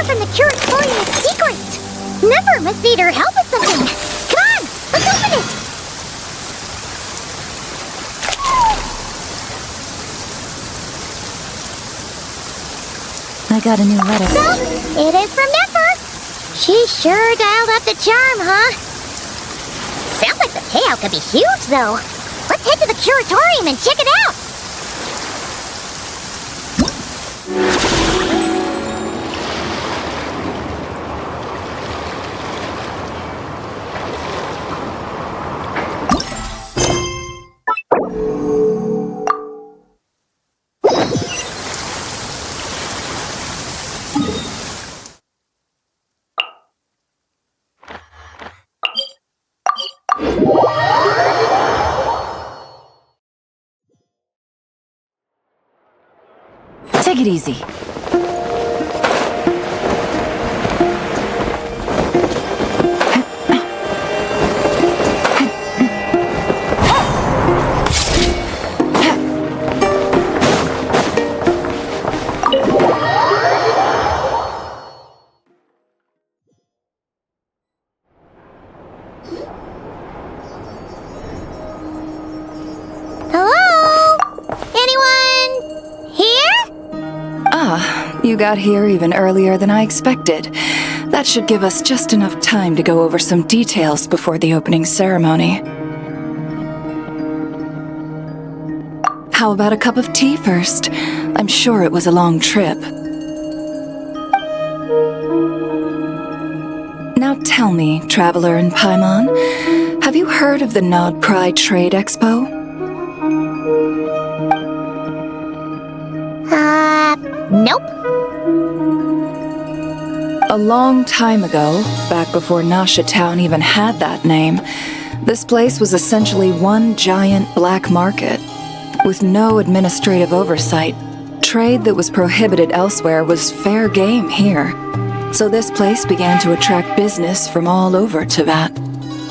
from the curatorium secrets. Never must need her help with something. Come on, let's open it. I got a new letter. So, it is from Nefer. She sure dialed up the charm, huh? Sounds like the payout could be huge, though. Let's head to the curatorium and check it out. Take it easy. Hello? Anyone here? You got here even earlier than I expected. That should give us just enough time to go over some details before the opening ceremony. How about a cup of tea first? I'm sure it was a long trip. Now tell me, Traveler in Paimon, have you heard of the Nod Cry Trade Expo? Nope. A long time ago, back before Nasha Town even had that name, this place was essentially one giant black market. With no administrative oversight, trade that was prohibited elsewhere was fair game here. So this place began to attract business from all over Teyvat.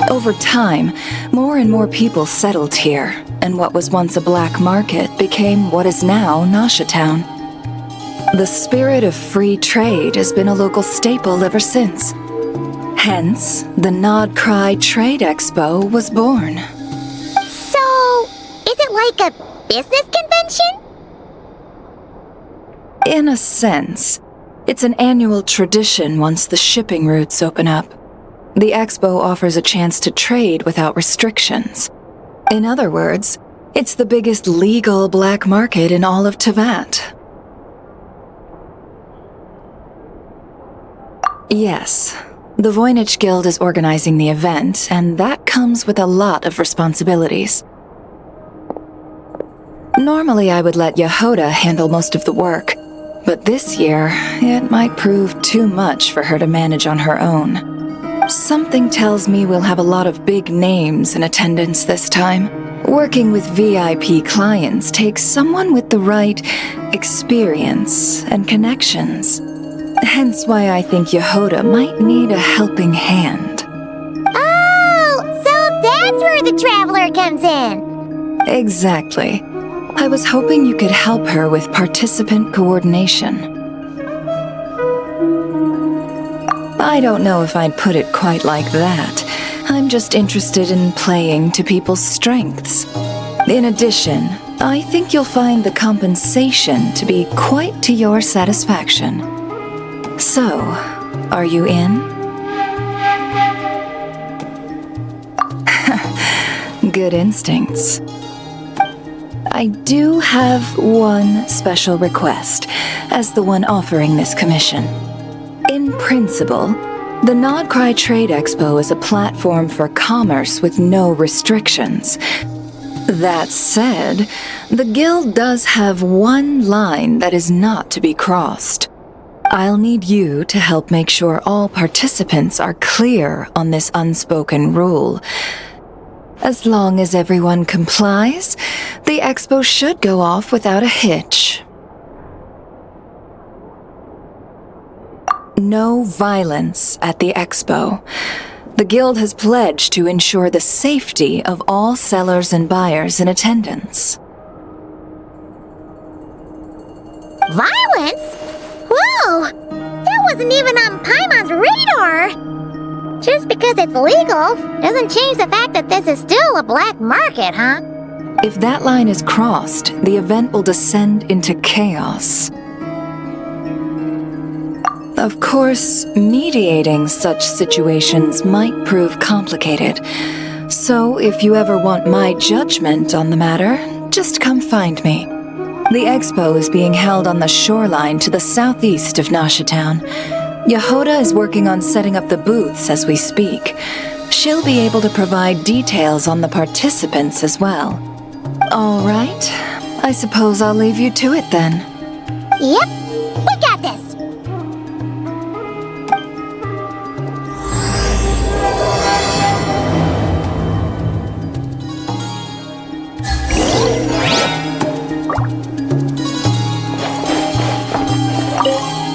Over time, more and more people settled here, and what was once a black market became what is now Nasha Town. The spirit of free trade has been a local staple ever since. Hence, the Nod Cry Trade Expo was born. So, is it like a business convention? In a sense, it's an annual tradition once the shipping routes open up. The expo offers a chance to trade without restrictions. In other words, it's the biggest legal black market in all of Teyvat. Yes, the Voynich Guild is organizing the event, and that comes with a lot of responsibilities. Normally I would let Yehoda handle most of the work, but this year it might prove too much for her to manage on her own. Something tells me we'll have a lot of big names in attendance this time. Working with VIP clients takes someone with the right experience and connections. Hence why I think Yehoda might need a helping hand. Oh, so that's where the Traveler comes in. Exactly. I was hoping you could help her with participant coordination. I don't know if I'd put it quite like that. I'm just interested in playing to people's strengths. In addition, I think you'll find the compensation to be quite to your satisfaction. So, are you in? Good instincts. I do have one special request, as the one offering this commission. In principle, the Nod Cry Trade Expo is a platform for commerce with no restrictions. That said, the Guild does have one line that is not to be crossed. I'll need you to help make sure all participants are clear on this unspoken rule. As long as everyone complies, the expo should go off without a hitch. No violence at the expo. The Guild has pledged to ensure the safety of all sellers and buyers in attendance. Violence? Whoa! That wasn't even on Paimon's radar. Just because it's legal doesn't change the fact that this is still a black market, huh? If that line is crossed, the event will descend into chaos. Of course, mediating such situations might prove complicated. So if you ever want my judgment on the matter, just come find me. The expo is being held on the shoreline to the southeast of Nasha Town. Yehoda is working on setting up the booths as we speak. She'll be able to provide details on the participants as well. All right, I suppose I'll leave you to it then. Yep, we got this.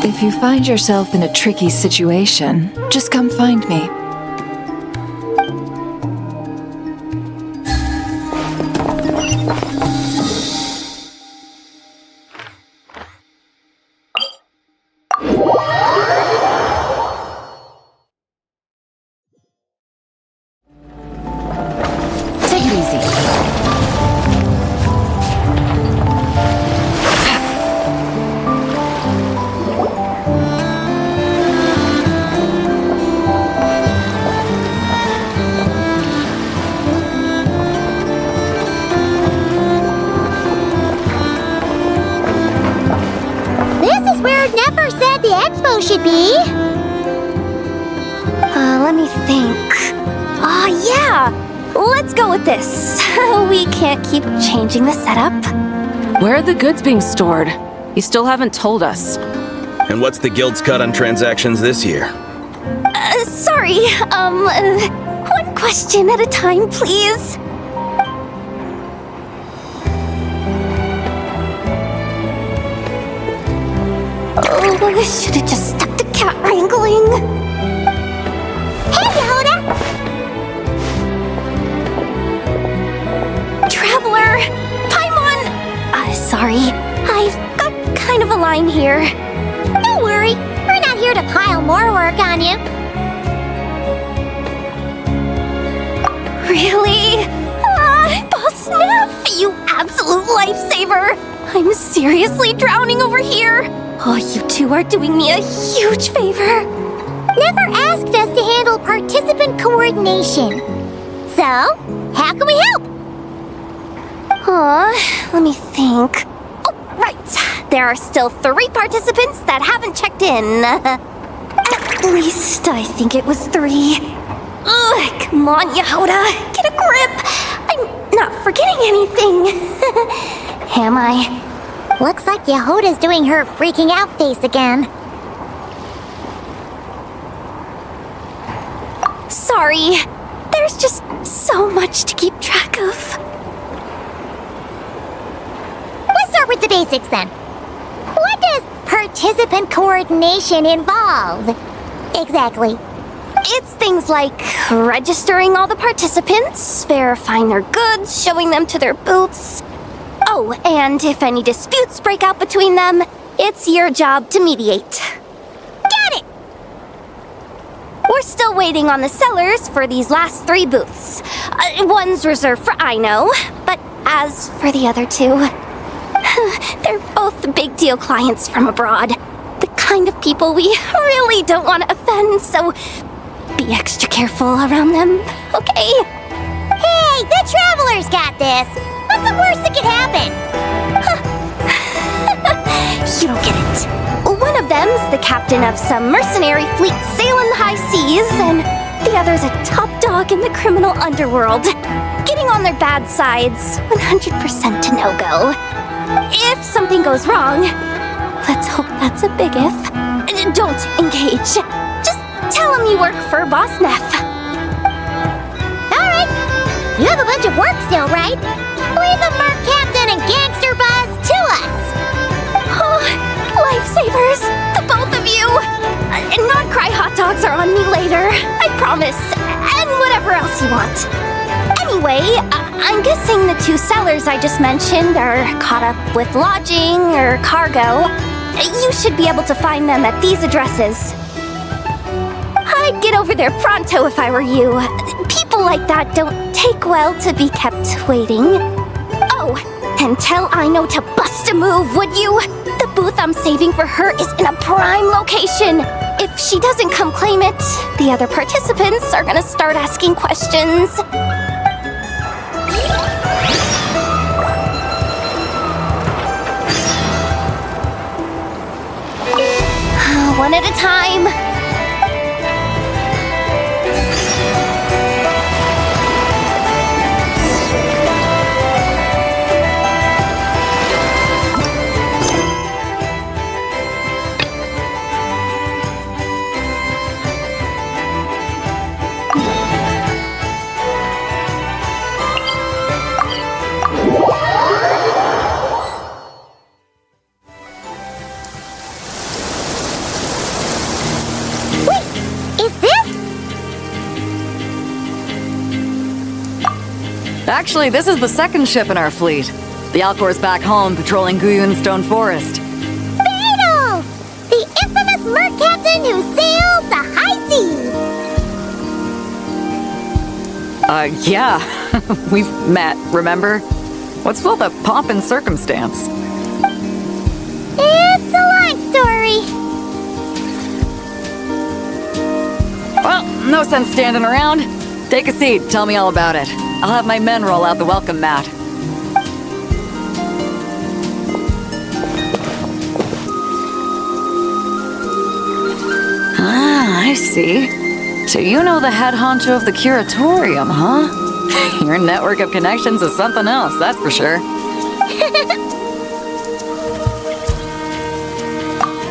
If you find yourself in a tricky situation, just come find me. Take it easy. Should be. Let me think. Yeah! Let's go with this. We can't keep changing the setup. Where are the goods being stored? You still haven't told us. And what's the guild's cut on transactions this year? Sorry. One question at a time, please. I should have just stuck to cat wrangling. Hey, Yehoda! Traveler! Paimon! Sorry. I've got kind of a line here. Don't worry. We're not here to pile more work on you. Really? Boss Neff, you absolute lifesaver! I'm seriously drowning over here. Oh, you two are doing me a huge favor. Never asked us to handle participant coordination. So, how can we help? Let me think. Oh, right. There are still 3 participants that haven't checked in. At least I think it was 3. Ugh, come on, Yehoda. Get a grip. I'm not forgetting anything. Am I? Looks like Yehoda's doing her freaking out face again. Sorry. There's just so much to keep track of. Let's start with the basics then. What does participant coordination involve? Exactly. It's things like registering all the participants, verifying their goods, showing them to their booths. Oh, and if any disputes break out between them, it's your job to mediate. Got it! We're still waiting on the sellers for these last 3 booths. One's reserved for Aino, but as for the other 2, they're both big deal clients from abroad. The kind of people we really don't want to offend, so be extra careful around them, okay? Hey, the Traveler's got this! What's the worst that could happen? You don't get it. One of them's the captain of some mercenary fleet sailing the high seas, and the other's a top dog in the criminal underworld. Getting on their bad side's 100% a no-go. If something goes wrong, let's hope that's a big if, don't engage. Just tell him you work for Boss Neff. Alright. You have a bunch of work still, right? Leave the Merc Captain and Gangster Buzz to us! Oh, lifesavers, the both of you! Non-cry hot dogs are on me later, I promise. And whatever else you want. Anyway, I'm guessing the 2 sellers I just mentioned are caught up with lodging or cargo. You should be able to find them at these addresses. I'd get over there pronto if I were you. People like that don't take well to be kept waiting. Oh, and tell Aino to bust a move, would you? The booth I'm saving for her is in a prime location. If she doesn't come claim it, the other participants are gonna start asking questions. One at a time. Actually, this is the second ship in our fleet. The Alcor's back home patrolling Guyun Stone Forest. Beetle! The infamous merc captain who sails the high seas! Yeah. We've met, remember? What's with all the pomp and circumstance? It's a long story. Well, no sense standing around. Take a seat, tell me all about it. I'll have my men roll out the welcome mat. Ah, I see. So you know the head honcho of the curatorium, huh? Your network of connections is something else, that's for sure.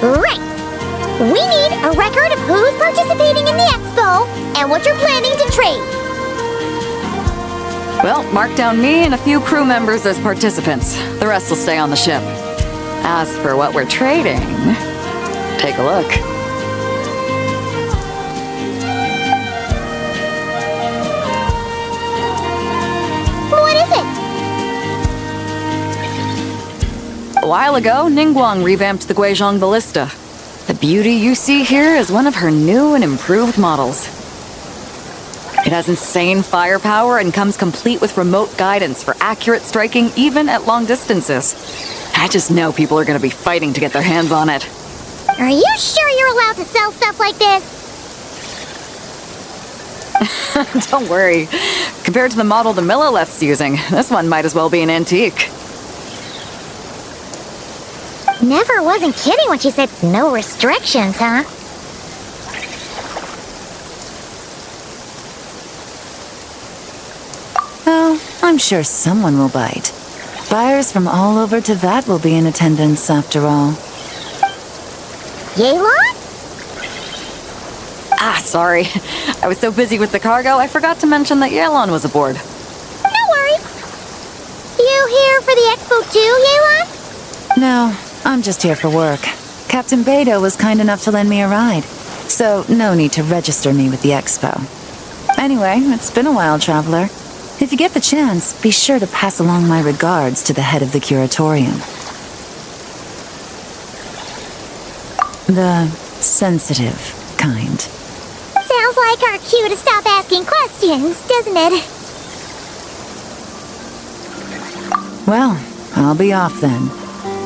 Right. We need a record of who's participating in the expo and what you're planning to trade. Well, mark down me and a few crew members as participants. The rest will stay on the ship. As for what we're trading, take a look. What is it? A while ago, Ningguang revamped the Guizhong Ballista. The beauty you see here is one of her new and improved models. It has insane firepower and comes complete with remote guidance for accurate striking even at long distances. I just know people are going to be fighting to get their hands on it. Are you sure you're allowed to sell stuff like this? Don't worry. Compared to the model the Millileth's using, this one might as well be an antique. Never wasn't kidding when she said no restrictions, huh? Oh, I'm sure someone will bite. Buyers from all over Teyvat will be in attendance after all. Yelan? Ah, sorry. I was so busy with the cargo, I forgot to mention that Yelan was aboard. No worries. You here for the expo too, Yelan? No, I'm just here for work. Captain Beidou was kind enough to lend me a ride, so no need to register me with the expo. Anyway, it's been a while, traveler. If you get the chance, be sure to pass along my regards to the head of the curatorium. The sensitive kind. Sounds like our cue to stop asking questions, doesn't it? Well, I'll be off then.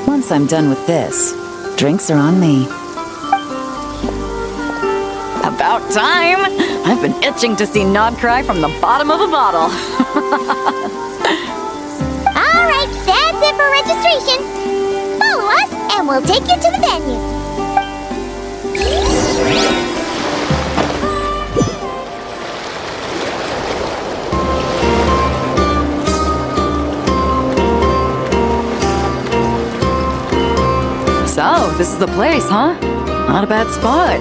Once I'm done with this, drinks are on me. About time! I've been itching to see Nod cry from the bottom of a bottle. All right, that's it for registration. Follow us, and we'll take you to the venue. So, this is the place, huh? Not a bad spot.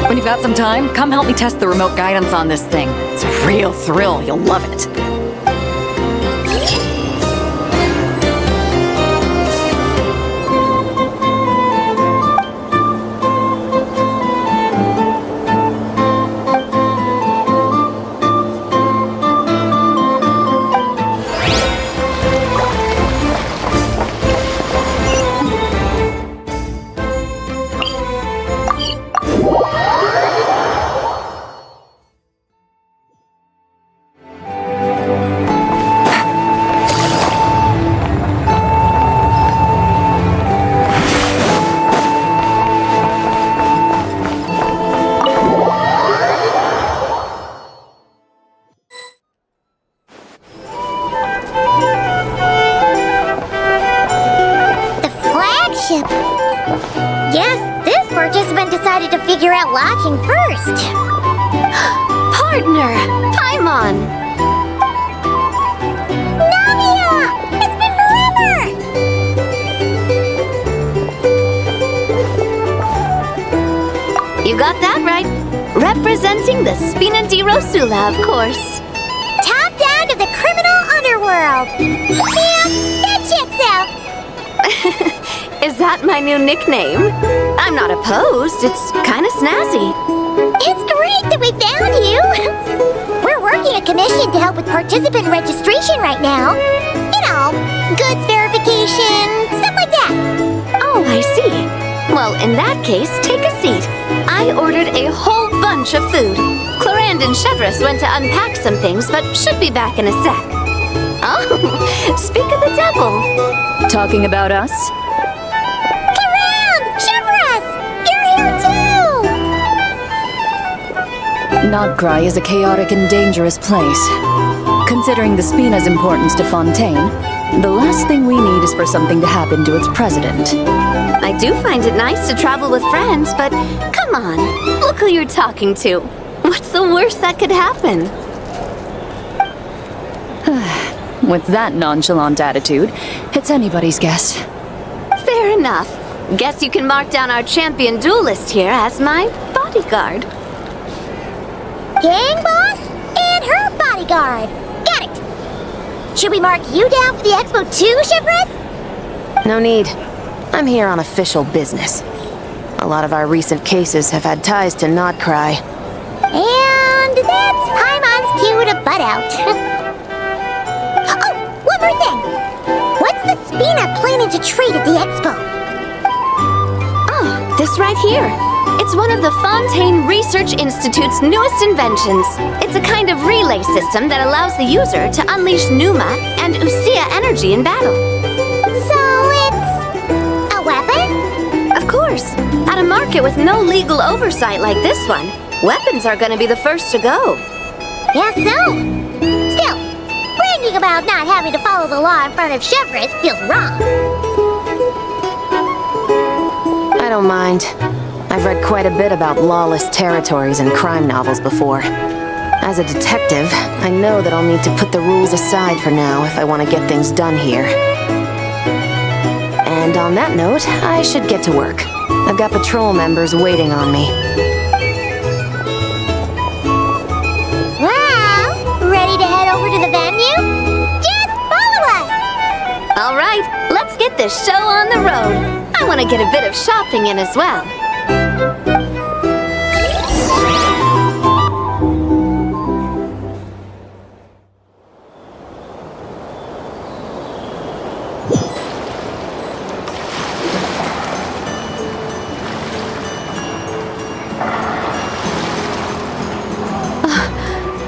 When you've got some time, come help me test the remote guidance on this thing. It's a real thrill. You'll love it. Guess this participant decided to figure out lodging first. Partner! Paimon! Navia! It's been forever! You got that right. Representing the Spina di Rosula, of course. Top dog of the criminal underworld. Yeah, that checks out. Is that my new nickname? I'm not opposed. It's kind of snazzy. It's great that we found you. We're working a commission to help with participant registration right now. You know, goods verification, stuff like that. Oh, I see. Well, in that case, take a seat. I ordered a whole bunch of food. Clorand and Chevreuse went to unpack some things, but should be back in a sec. Oh, speak of the devil. Talking about us? Clorand! Chevreuse! You're here too! Nodcry is a chaotic and dangerous place. Considering the Spina's importance to Fontaine, the last thing we need is for something to happen to its president. I do find it nice to travel with friends, but come on, look who you're talking to. What's the worst that could happen? With that nonchalant attitude, it's anybody's guess. Fair enough. Guess you can mark down our champion duelist here as my bodyguard. Gang boss and her bodyguard. Got it. Should we mark you down for the expo too, Chevreuse? No need. I'm here on official business. A lot of our recent cases have had ties to Nodcry. And that's Paimon's cue to butt out. Oh, one more thing. What's the Spina planning to trade at the expo? Oh, this right here. It's one of the Fontaine Research Institute's newest inventions. It's a kind of relay system that allows the user to unleash Pneuma and Usia energy in battle. So it's a weapon? Of course. At a market with no legal oversight like this one, weapons are going to be the first to go. Guess so. Still, bragging about not having to follow the law in front of Chevreuse feels wrong. I don't mind. I've read quite a bit about lawless territories and crime novels before. As a detective, I know that I'll need to put the rules aside for now if I want to get things done here. And on that note, I should get to work. I've got patrol members waiting on me. Well, ready to head over to the venue? Just follow us! All right, let's get this show on the road. I want to get a bit of shopping in as well.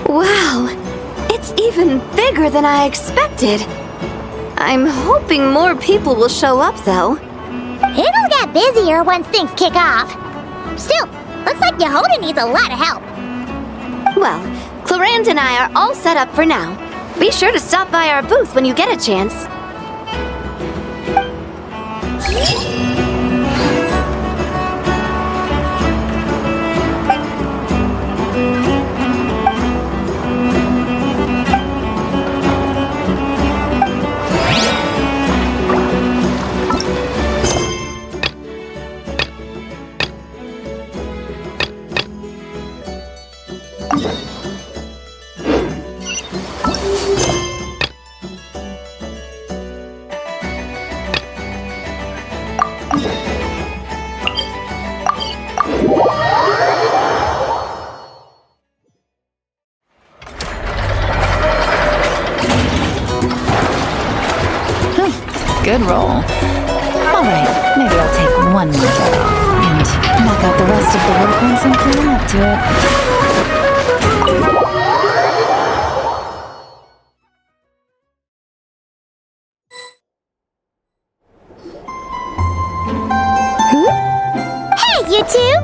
Wow, it's even bigger than I expected. I'm hoping more people will show up, though. It'll get busier once things kick off. Still, looks like Yehoda needs a lot of help. Well, Clorand and I are all set up for now. Be sure to stop by our booth when you get a chance. Good roll. All right, maybe I'll take one more get off and knock out the rest of the work once I'm feeling up to it. Hey, you two!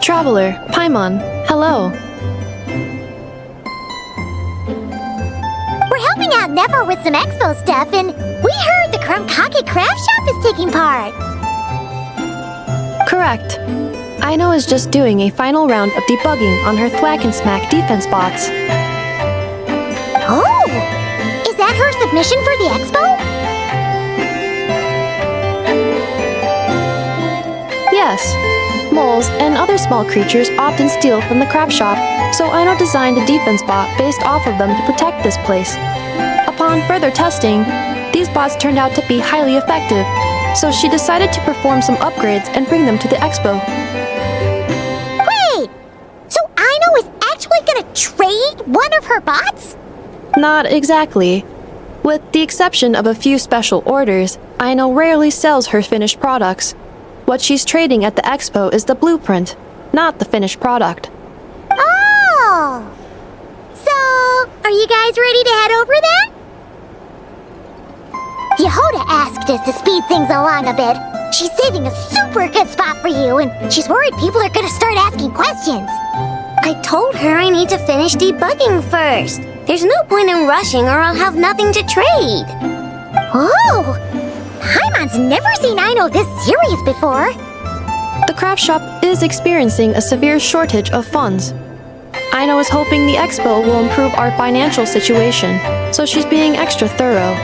Traveler, Paimon, hello. We're helping out Never with some expo stuff, and we heard the Krumkake craft shop is taking part. Correct. Aino is just doing a final round of debugging on her Thwack and Smack defense bots. Oh! Is that her submission for the expo? Yes. Moles and other small creatures often steal from the craft shop, so Aino designed a defense bot based off of them to protect this place. Upon further testing, these bots turned out to be highly effective, so she decided to perform some upgrades and bring them to the expo. Wait! So Aino is actually gonna trade one of her bots? Not exactly. With the exception of a few special orders, Aino rarely sells her finished products. What she's trading at the expo is the blueprint, not the finished product. Oh! So, are you guys ready to head over there? Yehoda asked us to speed things along a bit. She's saving a super good spot for you, and she's worried people are gonna start asking questions. I told her I need to finish debugging first. There's no point in rushing or I'll have nothing to trade. Oh! Paimon's never seen Aino this serious before. The craft shop is experiencing a severe shortage of funds. Aino is hoping the expo will improve our financial situation, so she's being extra thorough.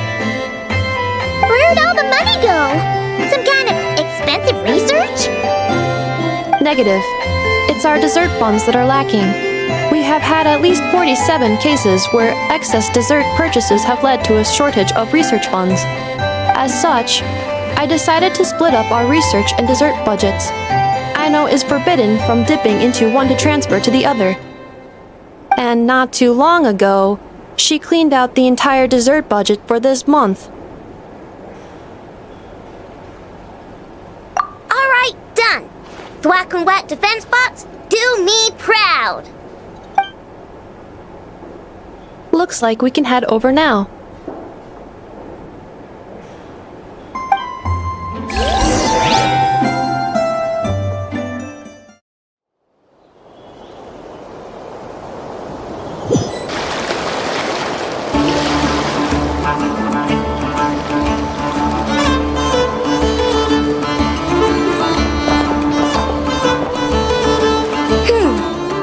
Where'd all the money go? Some kind of expensive research? Negative. It's our dessert funds that are lacking. We have had at least 47 cases where excess dessert purchases have led to a shortage of research funds. As such, I decided to split up our research and dessert budgets. Aino is forbidden from dipping into one to transfer to the other. And not too long ago, she cleaned out the entire dessert budget for this month. Alright, done. Thwack and Whack defense bots, do me proud. Looks like we can head over now.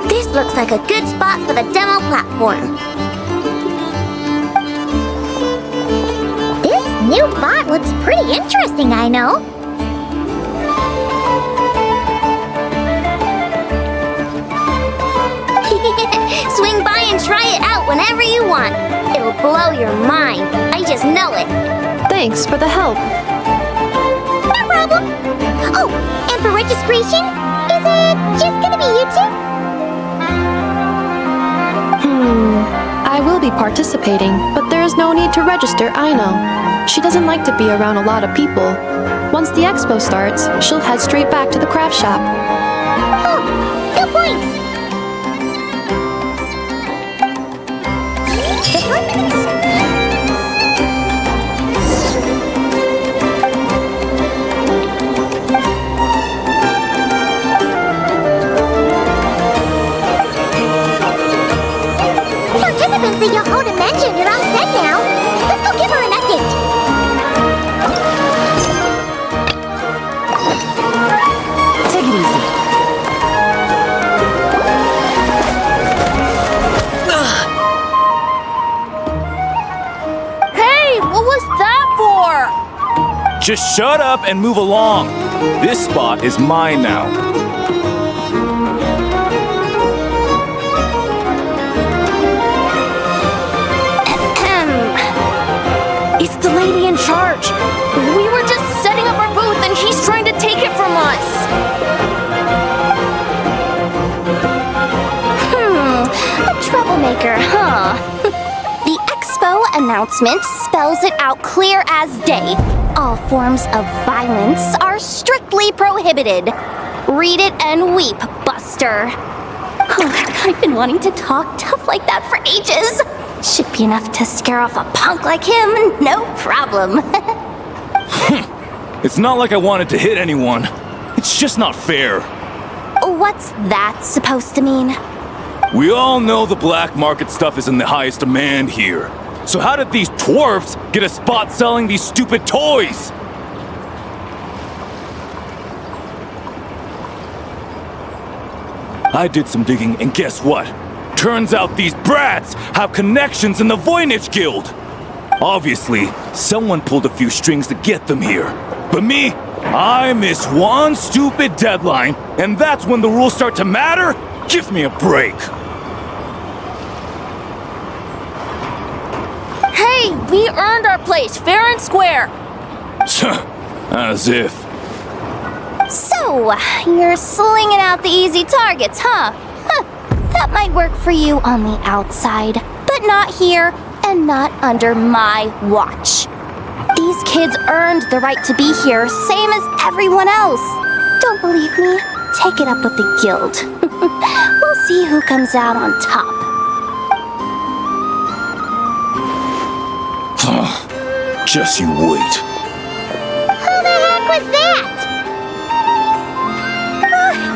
This looks like a good spot for the demo platform. This new bot looks pretty interesting, Aino. Swing by and try it out whenever you want. It'll blow your mind. I just know it. Thanks for the help. No problem. Oh, and for registration, is it just gonna be you two? I will be participating, but there is no need to register, Aino. She doesn't like to be around a lot of people. Once the expo starts, she'll head straight back to the craft shop. Oh, good point. This one? Participants that Yehoda mentioned are all set now. Let's go give her an update. Take it easy. Hey, what was that for? Just shut up and move along. This spot is mine now. It's the lady in charge. We were just setting up our booth and he's trying to take it from us. A troublemaker, huh? The expo announcement spells it out clear as day. All forms of violence are strictly prohibited. Read it and weep, Buster. I've been wanting to talk tough like that for ages. Should be enough to scare off a punk like him, no problem. It's not like I wanted to hit anyone. It's just not fair. What's that supposed to mean? We all know the black market stuff is in the highest demand here. So how did these dwarfs get a spot selling these stupid toys? I did some digging, and guess what? Turns out these brats have connections in the Voynich Guild. Obviously, someone pulled a few strings to get them here. But me, I miss one stupid deadline, and that's when the rules start to matter? Give me a break. Hey, we earned our place fair and square. As if. So, you're slinging out the easy targets, huh? That might work for you on the outside, but not here and not under my watch. These kids earned the right to be here, same as everyone else. Don't believe me? Take it up with the guild. We'll see who comes out on top. Just you wait. Who the heck was that?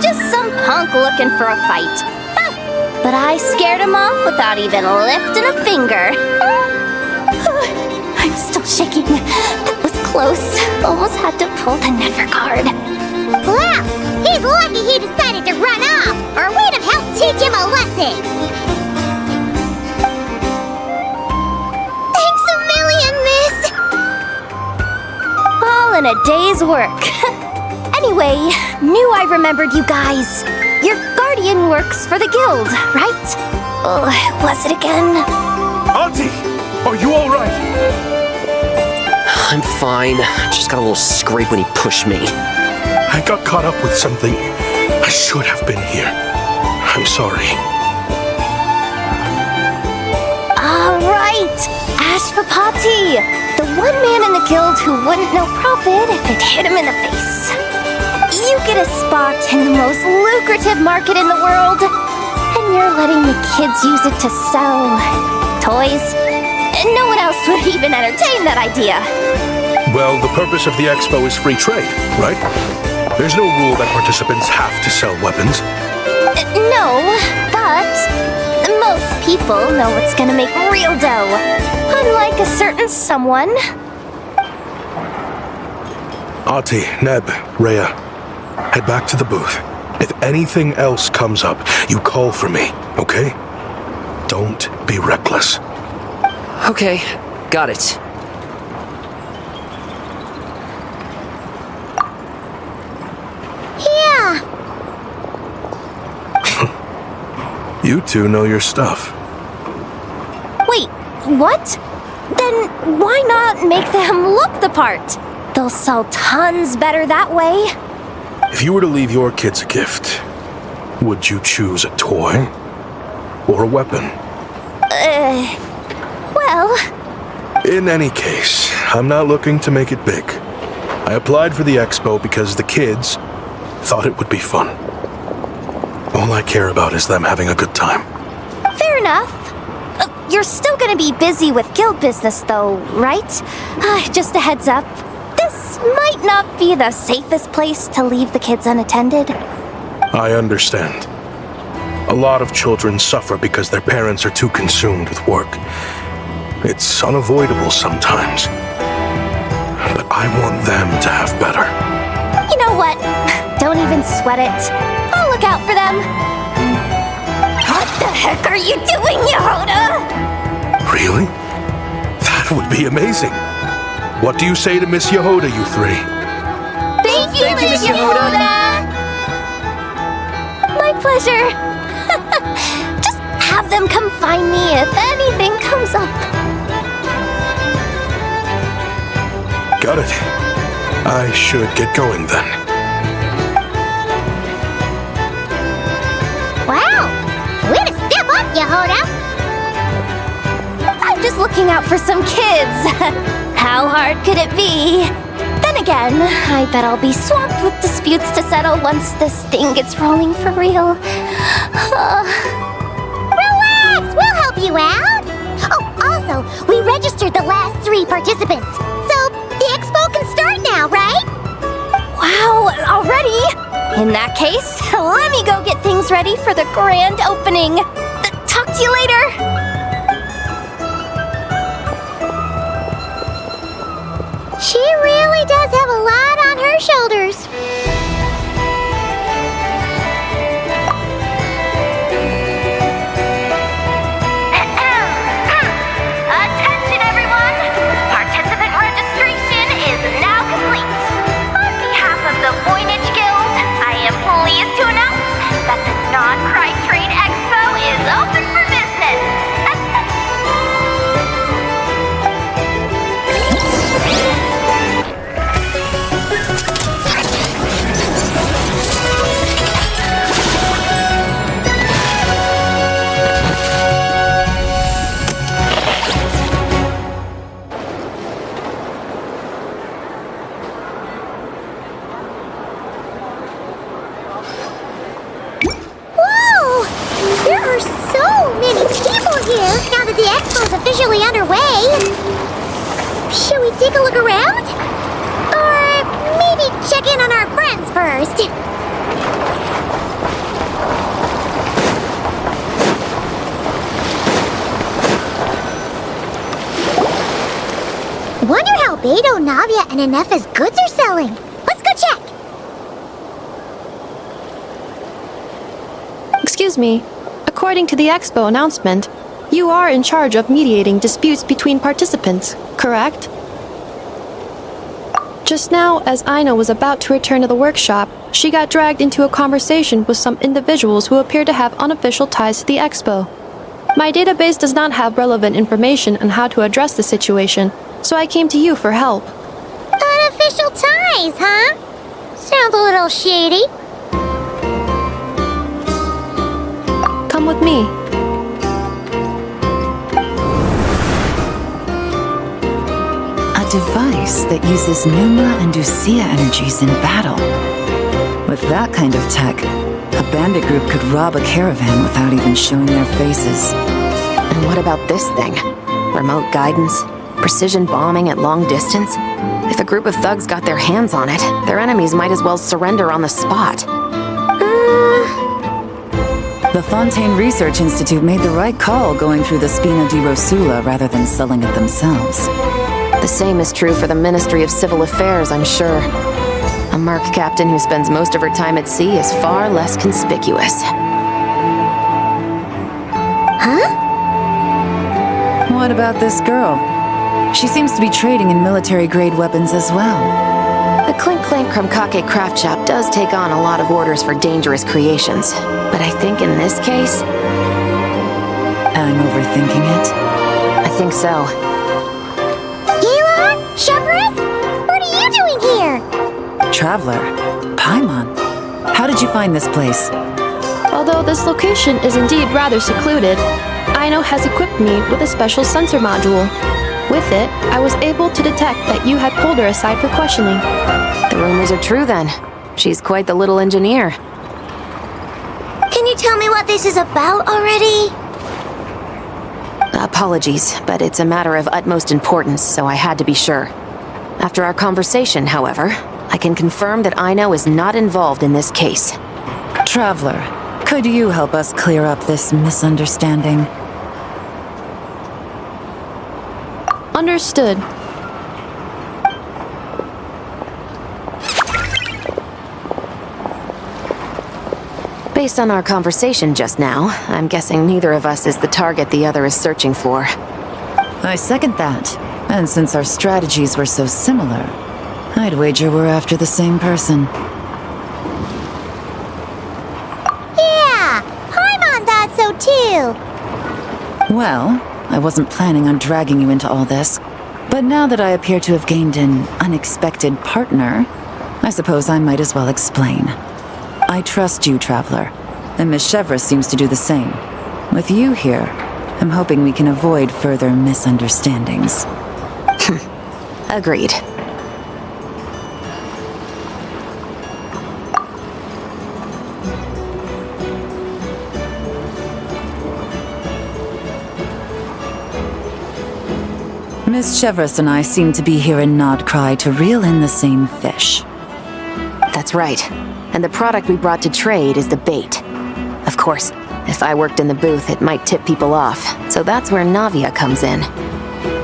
Just some punk looking for a fight. But I scared him off without even lifting a finger. I'm still shaking. That was close. Almost had to pull the never card. Well, he's lucky he decided to run off, or we'd have helped teach him a lesson. Thanks a million, miss. All in a day's work. Anyway, knew I remembered you guys. Your guardian works for the guild, right? Was it again? Auntie! Are you alright? I'm fine. Just got a little scrape when he pushed me. I got caught up with something. I should have been here. I'm sorry. Alright! Ashvapati! The one man in the guild who wouldn't know profit if it hit him in the face. You get a spot in the most lucrative market in the world, and you're letting the kids use it to sell toys. And no one else would even entertain that idea. Well, the purpose of the expo is free trade, right? There's no rule that participants have to sell weapons. No, but most people know what's gonna make real dough. Unlike a certain someone. Ati, Neb, Rhea, head back to the booth. If anything else comes up, you call for me, okay? Don't be reckless. Okay, got it. Yeah. You two know your stuff. Wait, what? Then why not make them look the part? They'll sell tons better that way. If you were to leave your kids a gift, would you choose a toy or a weapon? Well... In any case, I'm not looking to make it big. I applied for the expo because the kids thought it would be fun. All I care about is them having a good time. Fair enough. You're still gonna be busy with guild business though, right? Just a heads up. This might not be the safest place to leave the kids unattended. I understand. A lot of children suffer because their parents are too consumed with work. It's unavoidable sometimes. But I want them to have better. You know what? Don't even sweat it. I'll look out for them. What the heck are you doing, Yehoda? Really? That would be amazing. What do you say to Miss Yehoda, you three? Thank you, Miss Yehoda! My pleasure. Just have them come find me if anything comes up. Got it. I should get going then. Wow. Way to step up, Yehoda. I'm just looking out for some kids. How hard could it be? Then again, I bet I'll be swamped with disputes to settle once this thing gets rolling for real. Relax, we'll help you out. Oh, also, we registered the last 3 participants. So, the expo can start now, right? Wow, already? In that case, let me go get things ready for the grand opening. Talk to you later. She really does have a lot on her shoulders. Attention everyone! Participant registration is now complete. On behalf of the Voynich Guild, I am pleased to announce that the Non-Cry Trade Expo is open for business. Whoa! There are so many people here now that the expo's officially underway. Should we take a look around? Or maybe check in on our friends first? Wonder how Beto, Navia, and Inef's goods are selling. Let's go check. Excuse me. According to the expo announcement, you are in charge of mediating disputes between participants, correct? Just now, as Aino was about to return to the workshop, she got dragged into a conversation with some individuals who appear to have unofficial ties to the expo. My database does not have relevant information on how to address the situation, so I came to you for help. Unofficial ties, huh? Sounds a little shady. Come with me. A device that uses Numa and Ducia energies in battle. With that kind of tech, a bandit group could rob a caravan without even showing their faces. And what about this thing? Remote guidance? Precision bombing at long distance? If a group of thugs got their hands on it, their enemies might as well surrender on the spot. The Fontaine Research Institute made the right call going through the Spina di Rosula rather than selling it themselves. The same is true for the Ministry of Civil Affairs, I'm sure. A merc captain who spends most of her time at sea is far less conspicuous. Huh? What about this girl? She seems to be trading in military-grade weapons as well. The Clink Clank Krumkake craft shop does take on a lot of orders for dangerous creations. But I think in this case... I'm overthinking it? I think so. Gila? Chevrolet? What are you doing here? Traveler? Paimon? How did you find this place? Although this location is indeed rather secluded, Aino has equipped me with a special sensor module. With it, I was able to detect that you had pulled her aside for questioning. The rumors are true then. She's quite the little engineer. Can you tell me what this is about already? Apologies, but it's a matter of utmost importance, so I had to be sure. After our conversation, however, I can confirm that Aino is not involved in this case. Traveler, could you help us clear up this misunderstanding? Understood. Based on our conversation just now, I'm guessing neither of us is the target the other is searching for. I second that. And since our strategies were so similar, I'd wager we're after the same person. Yeah, Paimon thought so too. Well, I wasn't planning on dragging you into all this, but now that I appear to have gained an unexpected partner, I suppose I might as well explain. I trust you, Traveler, and Miss Chevra seems to do the same. With you here, I'm hoping we can avoid further misunderstandings. Agreed. Miss Chevras and I seem to be here in Nodcry to reel in the same fish. That's right. And the product we brought to trade is the bait. Of course, if I worked in the booth, it might tip people off, so that's where Navia comes in.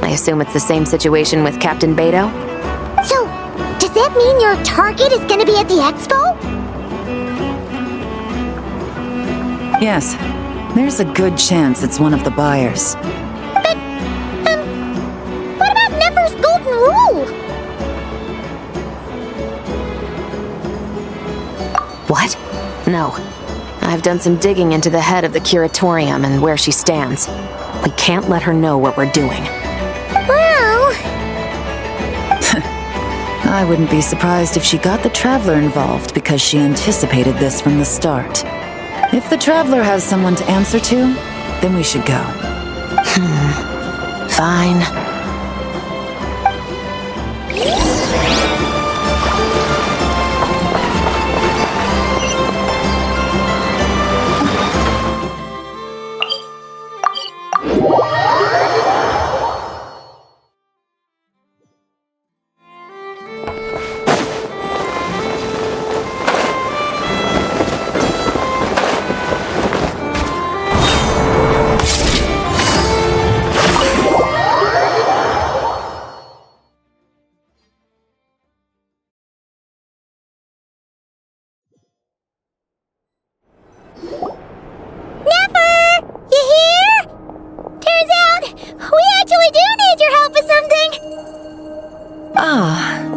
I assume it's the same situation with Captain Beto? So, does that mean your target is gonna be at the expo? Yes, there's a good chance it's one of the buyers. But, what about Nefer's golden rule? What? No. I've done some digging into the head of the curatorium and where she stands. We can't let her know what we're doing. Well... I wouldn't be surprised if she got the Traveler involved because she anticipated this from the start. If the Traveler has someone to answer to, then we should go. Fine.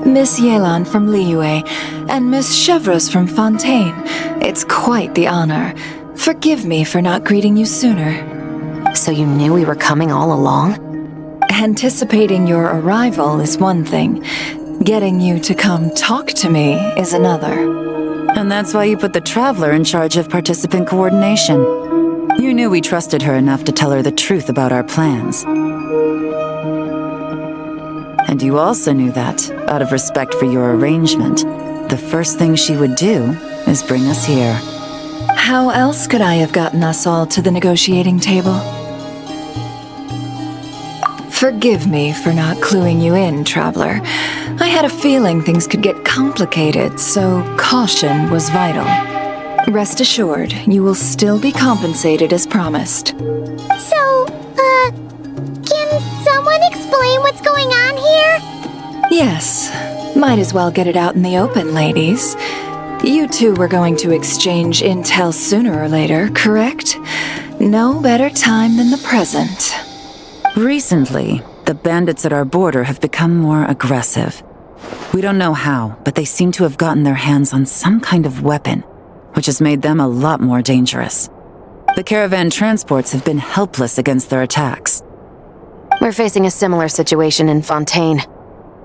Miss Yelan from Liyue, and Miss Chevreuse from Fontaine. It's quite the honor. Forgive me for not greeting you sooner. So you knew we were coming all along? Anticipating your arrival is one thing. Getting you to come talk to me is another. And that's why you put the Traveler in charge of participant coordination. You knew we trusted her enough to tell her the truth about our plans. And you also knew that, out of respect for your arrangement, the first thing she would do is bring us here. How else could I have gotten us all to the negotiating table? Forgive me for not cluing you in, Traveler. I had a feeling things could get complicated, so caution was vital. Rest assured, you will still be compensated as promised. So, can someone explain what's going on here? Yes. Might as well get it out in the open, ladies. You two were going to exchange intel sooner or later, correct? No better time than the present. Recently, the bandits at our border have become more aggressive. We don't know how, but they seem to have gotten their hands on some kind of weapon, which has made them a lot more dangerous. The caravan transports have been helpless against their attacks. We're facing a similar situation in Fontaine.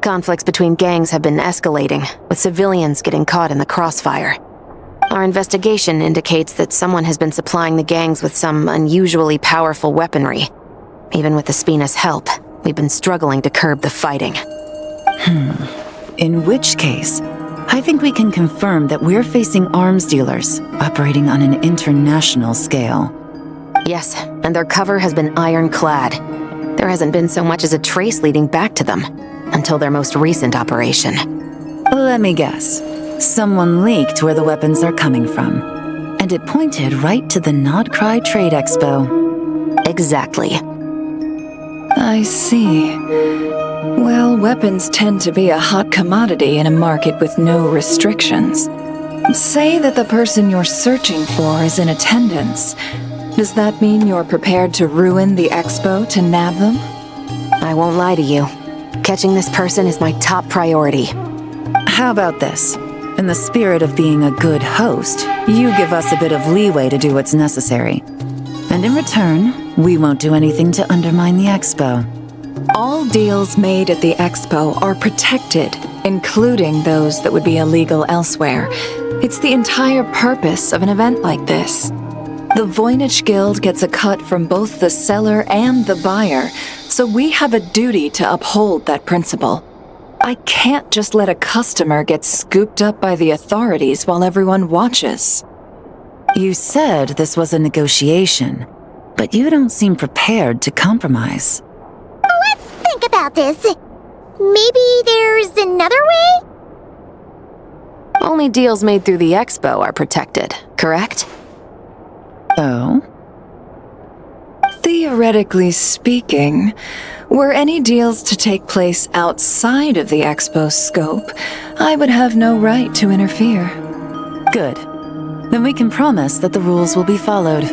Conflicts between gangs have been escalating, with civilians getting caught in the crossfire. Our investigation indicates that someone has been supplying the gangs with some unusually powerful weaponry. Even with the Spina's help, we've been struggling to curb the fighting. In which case, I think we can confirm that we're facing arms dealers operating on an international scale. Yes, and their cover has been ironclad. There hasn't been so much as a trace leading back to them, until their most recent operation. Let me guess. Someone leaked where the weapons are coming from. And it pointed right to the Nodcry Trade Expo. Exactly. I see. Well, weapons tend to be a hot commodity in a market with no restrictions. Say that the person you're searching for is in attendance. Does that mean you're prepared to ruin the expo to nab them? I won't lie to you. Catching this person is my top priority. How about this? In the spirit of being a good host, you give us a bit of leeway to do what's necessary. And in return, we won't do anything to undermine the expo. All deals made at the expo are protected, including those that would be illegal elsewhere. It's the entire purpose of an event like this. The Voynich Guild gets a cut from both the seller and the buyer, so we have a duty to uphold that principle. I can't just let a customer get scooped up by the authorities while everyone watches. You said this was a negotiation, but you don't seem prepared to compromise. Let's think about this. Maybe there's another way? Only deals made through the expo are protected, correct? Oh? Theoretically speaking, Were any deals to take place outside of the expo's scope, I would have no right to interfere. Good. Then we can promise that the rules will be followed.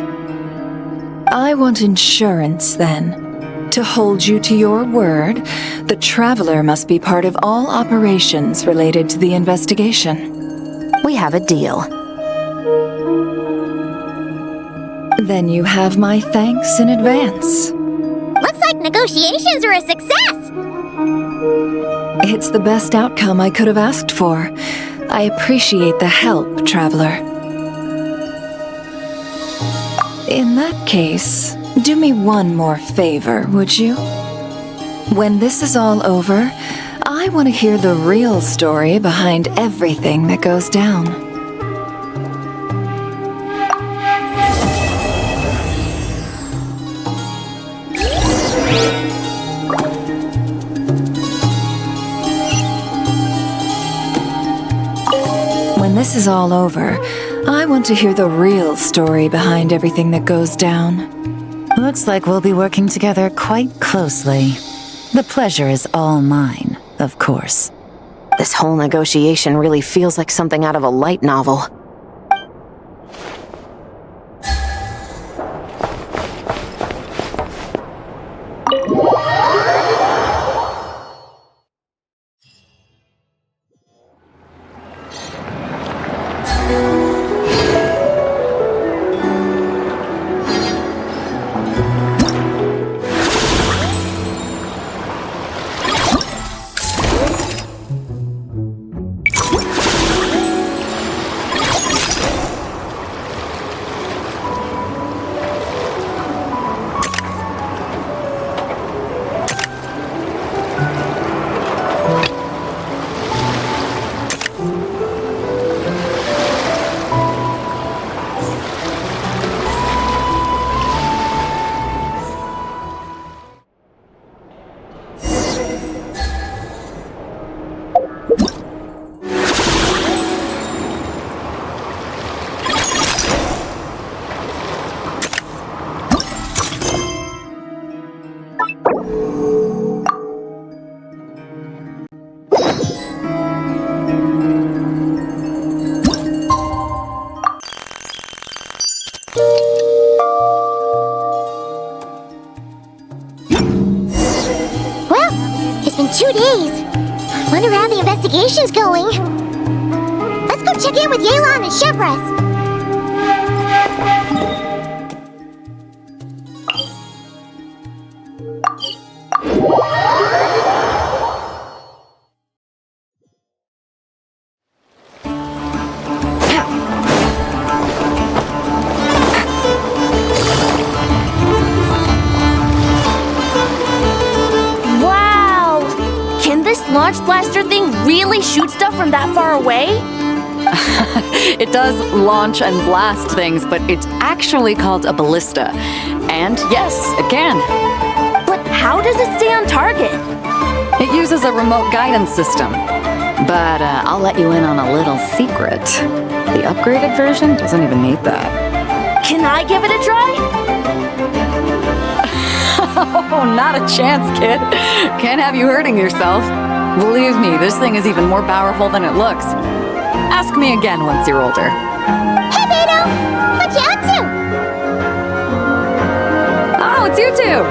I want insurance, then. To hold you to your word, the Traveler must be part of all operations related to the investigation. We have a deal. Then you have my thanks in advance. Looks like negotiations are a success! It's the best outcome I could have asked for. I appreciate the help, Traveler. In that case, do me one more favor, would you? When this is all over, I want to hear the real story behind everything that goes down. When this is all over, I want to hear the real story behind everything that goes down. Looks like we'll be working together quite closely. The pleasure is all mine, of course. This whole negotiation really feels like something out of a light novel. Well, it's been 2 days. Wonder how the investigation's going. Let's go check in with Yelan and Chevres. Launch blaster thing really shoot stuff from that far away? It does launch and blast things, but it's actually called a ballista. And yes, it can. But how does it stay on target? It uses a remote guidance system. But I'll let you in on a little secret. The upgraded version doesn't even need that. Can I give it a try? Oh, not a chance, kid. Can't have you hurting yourself. Believe me, this thing is even more powerful than it looks. Ask me again once you're older. Hey, Beto! What you up to? Oh, it's you two!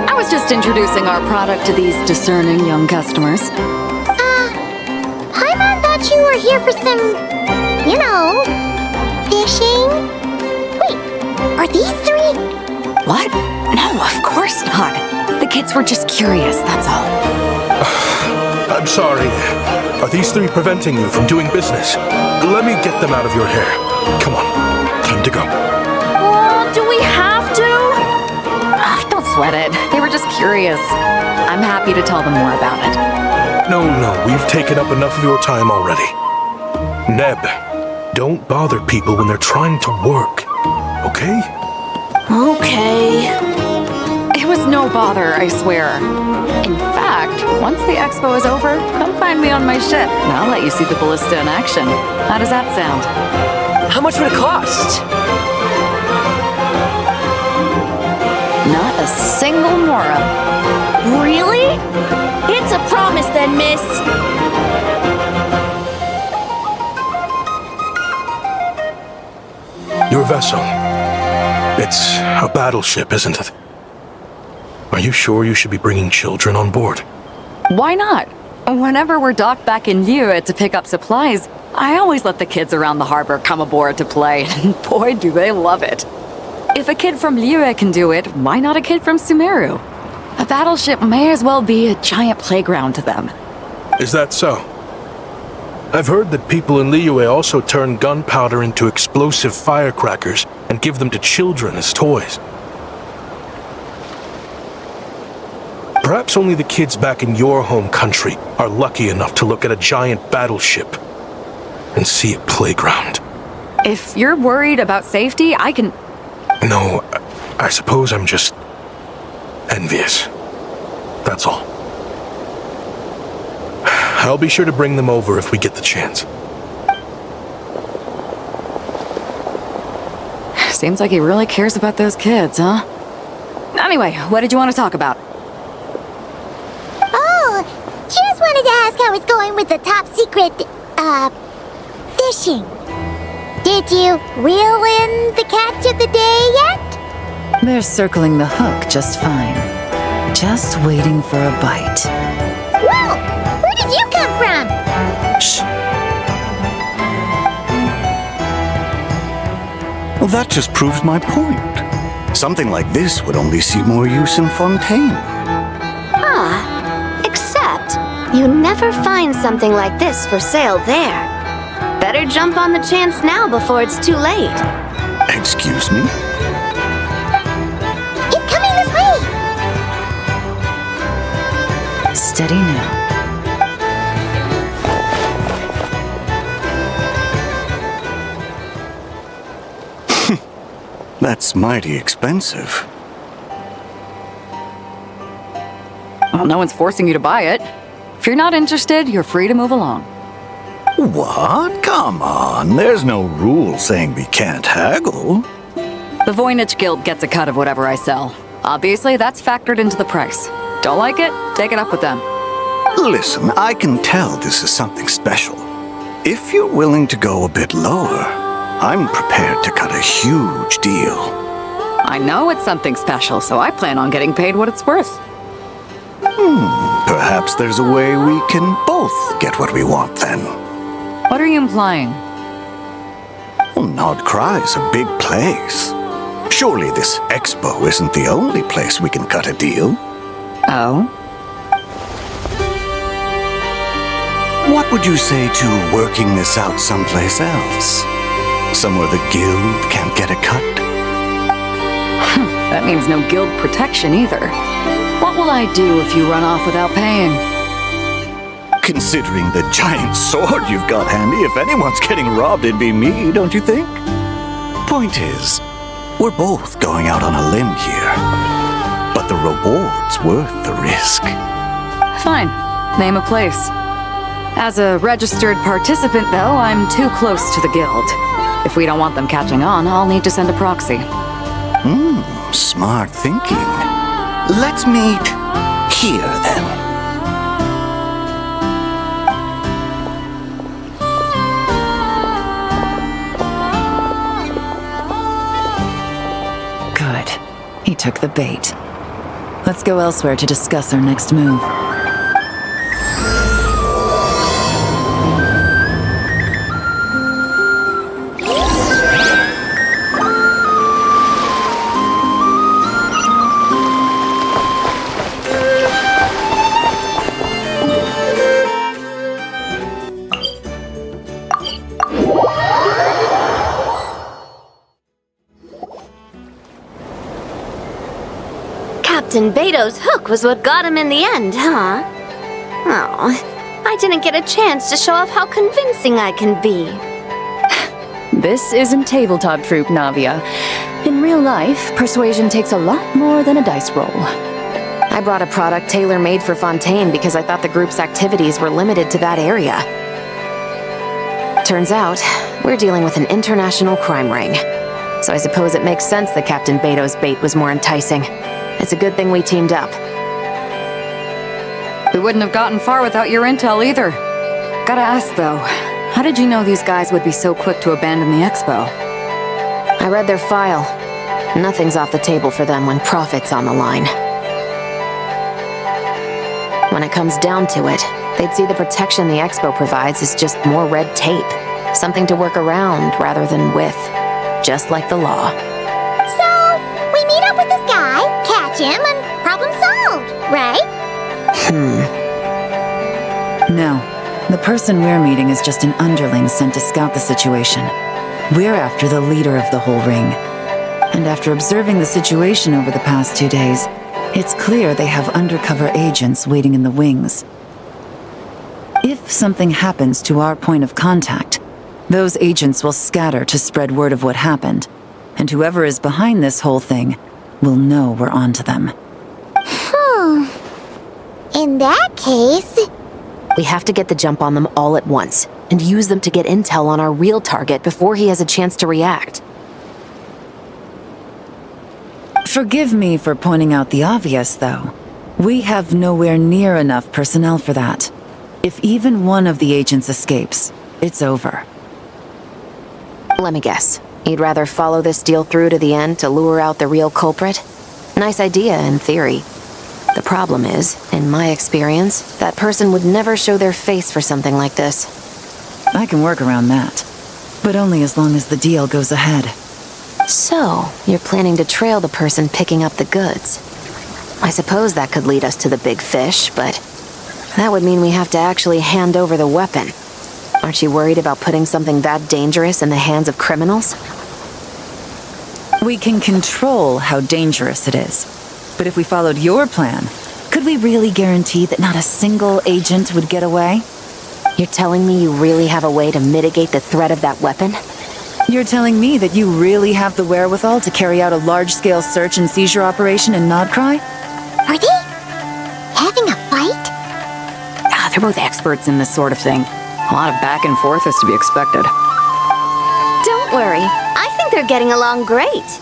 I was just introducing our product to these discerning young customers. Paimon thought you were here for some, you know, fishing. Wait, are these 3? What? No, of course not. The kids were just curious, that's all. I'm sorry. Are these 3 preventing you from doing business? Let me get them out of your hair. Come on. Time to go. Do we have to? Don't sweat it. They were just curious. I'm happy to tell them more about it. No, we've taken up enough of your time already. Neb, don't bother people when they're trying to work, okay? Okay. It was no bother, I swear. In fact, once the expo is over, come find me on my ship, and I'll let you see the ballista in action. How does that sound? How much would it cost? Not a single mora. Really? It's a promise then, miss. Your vessel. It's a battleship, isn't it? Are you sure you should be bringing children on board? Why not? Whenever we're docked back in Liyue to pick up supplies, I always let the kids around the harbor come aboard to play, and boy, do they love it. If a kid from Liyue can do it, why not a kid from Sumeru? A battleship may as well be a giant playground to them. Is that so? I've heard that people in Liyue also turn gunpowder into explosive firecrackers and give them to children as toys. Perhaps only the kids back in your home country are lucky enough to look at a giant battleship and see a playground. If you're worried about safety, I can... No, I suppose I'm just envious. That's all. I'll be sure to bring them over if we get the chance. Seems like he really cares about those kids, huh? Anyway, what did you want to talk about? Oh, just wanted to ask how it's going with the top secret, fishing. Did you reel in the catch of the day yet? They're circling the hook just fine. Just waiting for a bite. Whoa! Where did you come from? Shh. Well, that just proves my point. Something like this would only see more use in Fontaine. Except you never find something like this for sale there. Better jump on the chance now before it's too late. Excuse me? It's coming this way! Steady now. That's mighty expensive. Well, no one's forcing you to buy it. If you're not interested, you're free to move along. What? Come on, there's no rule saying we can't haggle. The Voynich Guild gets a cut of whatever I sell. Obviously, that's factored into the price. Don't like it? Take it up with them. Listen, I can tell this is something special. If you're willing to go a bit lower, I'm prepared to cut a huge deal. I know it's something special, so I plan on getting paid what it's worth. Perhaps there's a way we can both get what we want then. What are you implying? Well, Nod Cry's a big place. Surely this expo isn't the only place we can cut a deal. Oh? What would you say to working this out someplace else? Somewhere the guild can't get a cut? That means no guild protection either. What will I do if you run off without paying? Considering the giant sword you've got handy, if anyone's getting robbed, it'd be me, don't you think? Point is, we're both going out on a limb here. But the reward's worth the risk. Fine. Name a place. As a registered participant, though, I'm too close to the guild. If we don't want them catching on, I'll need to send a proxy. Smart thinking. Let's meet here, then. Good. He took the bait. Let's go elsewhere to discuss our next move. Captain Beto's hook was what got him in the end, huh? Oh, I didn't get a chance to show off how convincing I can be. This isn't tabletop troop, Navia. In real life, persuasion takes a lot more than a dice roll. I brought a product tailor-made for Fontaine because I thought the group's activities were limited to that area. Turns out, we're dealing with an international crime ring. So I suppose it makes sense that Captain Beto's bait was more enticing. It's a good thing we teamed up. We wouldn't have gotten far without your intel either. Gotta ask though, how did you know these guys would be so quick to abandon the expo? I read their file. Nothing's off the table for them when profit's on the line. When it comes down to it, they'd see the protection the expo provides as just more red tape. Something to work around rather than with. Just like the law. So, we meet up with this guy, catch him, and problem solved, right? No. The person we're meeting is just an underling sent to scout the situation. We're after the leader of the whole ring. And after observing the situation over the past 2 days, it's clear they have undercover agents waiting in the wings. If something happens to our point of contact, those agents will scatter to spread word of what happened, and whoever is behind this whole thing will know we're onto them. In that case... We have to get the jump on them all at once, and use them to get intel on our real target before he has a chance to react. Forgive me for pointing out the obvious, though. We have nowhere near enough personnel for that. If even one of the agents escapes, it's over. Let me guess. You'd rather follow this deal through to the end to lure out the real culprit? Nice idea, in theory. The problem is, in my experience, that person would never show their face for something like this. I can work around that, but only as long as the deal goes ahead. So, you're planning to trail the person picking up the goods. I suppose that could lead us to the big fish, but that would mean we have to actually hand over the weapon. Aren't you worried about putting something that dangerous in the hands of criminals? We can control how dangerous it is. But if we followed your plan, could we really guarantee that not a single agent would get away? You're telling me you really have a way to mitigate the threat of that weapon? You're telling me that you really have the wherewithal to carry out a large-scale search and seizure operation in Nodcry? Are they having a fight? They're both experts in this sort of thing. A lot of back and forth is to be expected. Don't worry, I think they're getting along great.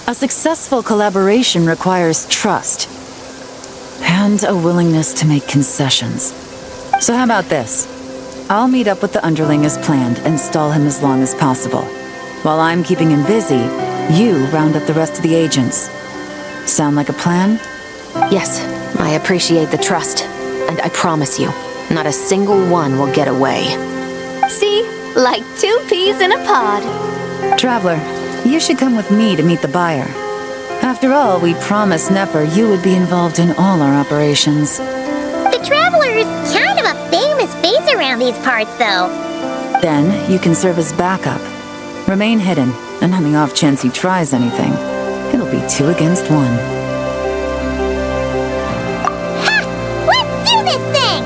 A successful collaboration requires trust and a willingness to make concessions. So how about this? I'll meet up with the underling as planned and stall him as long as possible. While I'm keeping him busy, you round up the rest of the agents. Sound like a plan? Yes, I appreciate the trust. And I promise you, not a single one will get away. See? Like 2 peas in a pod. Traveler, you should come with me to meet the buyer. After all, we promised Nefer you would be involved in all our operations. The Traveler is kind of a famous face around these parts, though. Then you can serve as backup. Remain hidden, and on the off chance he tries anything, it'll be 2 against 1. Let's do this thing!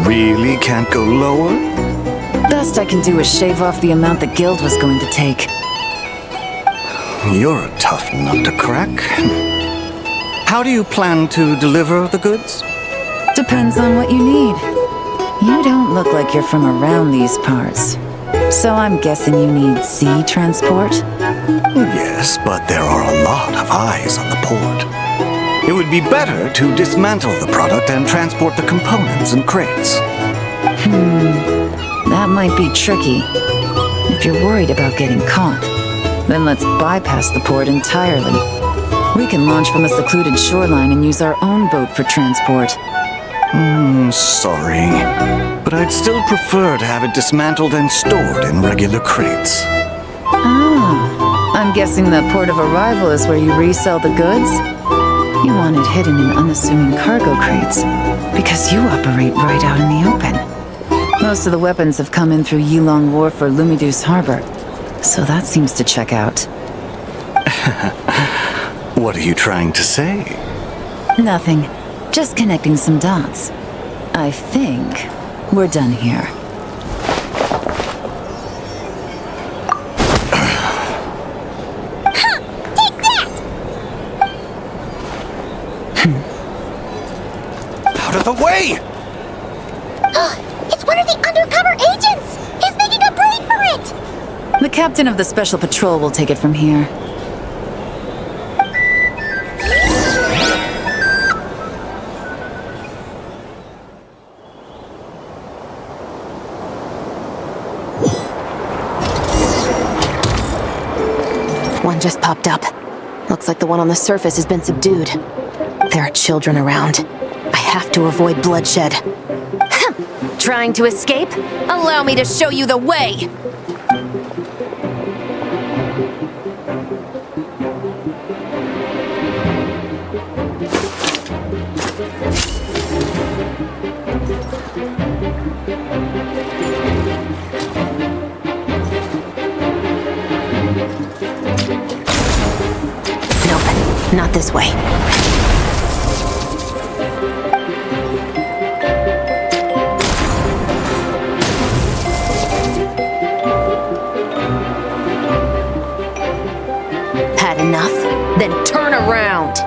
Really can't go lower? Best I can do is shave off the amount the guild was going to take. You're a tough nut to crack. How do you plan to deliver the goods? Depends on what you need. You don't look like you're from around these parts. So I'm guessing you need sea transport? Yes, but there are a lot of eyes on the port. It would be better to dismantle the product and transport the components in crates. That might be tricky. If you're worried about getting caught, then let's bypass the port entirely. We can launch from a secluded shoreline and use our own boat for transport. Sorry, but I'd still prefer to have it dismantled and stored in regular crates. I'm guessing the port of arrival is where you resell the goods? You want it hidden in unassuming cargo crates, because you operate right out in the open. Most of the weapons have come in through Yilong Wharf or Lumiduce Harbor, so that seems to check out. What are you trying to say? Nothing. Just connecting some dots. I think we're done here. Take that! Out of the way! It's one of the undercover agents! He's making a break for it! The captain of the Special Patrol will take it from here. One just popped up. Looks like the one on the surface has been subdued. There are children around. I have to avoid bloodshed. Trying to escape? Allow me to show you the way! Nope, not this way. Had enough? Then turn around!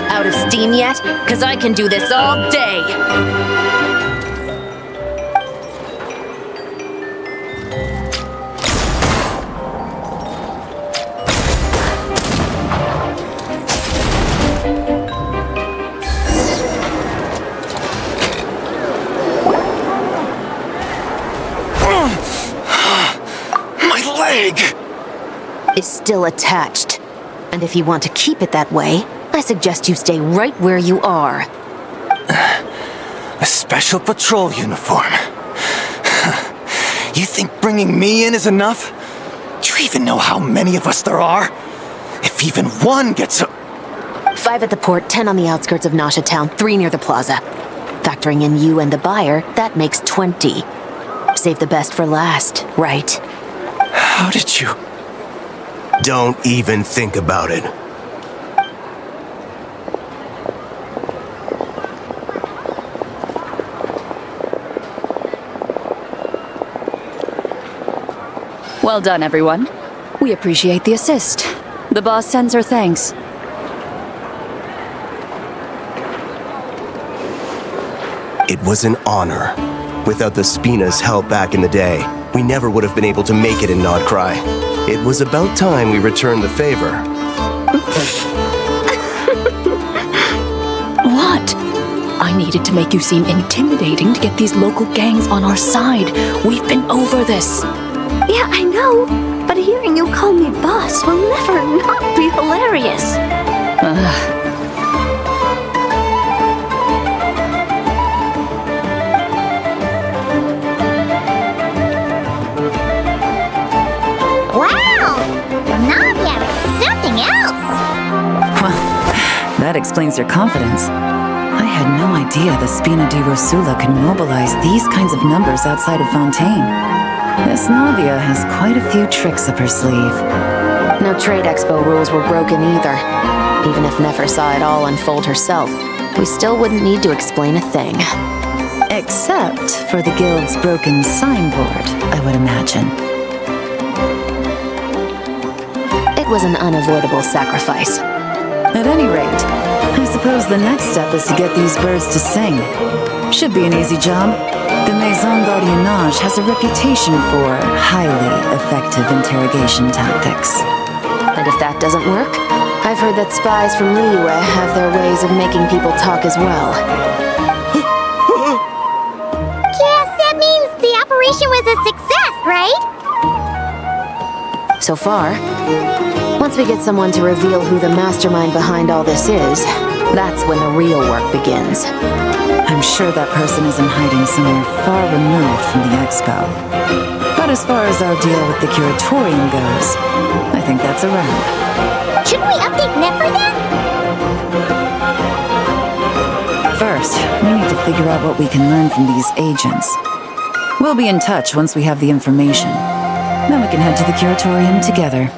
Out of steam yet? 'Cause I can do this all day! Is still attached. And if you want to keep it that way, I suggest you stay right where you are. A special patrol uniform. You think bringing me in is enough? Do you even know how many of us there are? If even one gets a... 5 at the port, 10 on the outskirts of Nasha Town, 3 near the plaza. Factoring in you and the buyer, that makes 20. Save the best for last, right? How did you... Don't even think about it. Well done, everyone. We appreciate the assist. The boss sends her thanks. It was an honor. Without the Spina's help back in the day, we never would have been able to make it in Nodcry. It was about time we returned the favor. What? I needed to make you seem intimidating to get these local gangs on our side. We've been over this. Yeah, I know. But hearing you call me boss will never not be hilarious. That explains your confidence. I had no idea the Spina di Rosula can mobilize these kinds of numbers outside of Fontaine. This Navia has quite a few tricks up her sleeve. No trade expo rules were broken either. Even if Nefer saw it all unfold herself, we still wouldn't need to explain a thing. Except for the guild's broken signboard, I would imagine. it was an unavoidable sacrifice. At any rate, I suppose the next step is to get these birds to sing. Should be an easy job. The Maison Gardiennage has a reputation for highly effective interrogation tactics. And if that doesn't work, I've heard that spies from Liyue have their ways of making people talk as well. Guess that means the operation was a success, right? So far, once we get someone to reveal who the mastermind behind all this is, that's when the real work begins. I'm sure that person is in hiding somewhere far removed from the expo. But as far as our deal with the curatorium goes, I think that's a wrap. Shouldn't we update Nefer then? First, we need to figure out what we can learn from these agents. We'll be in touch once we have the information. Then we can head to the curatorium together.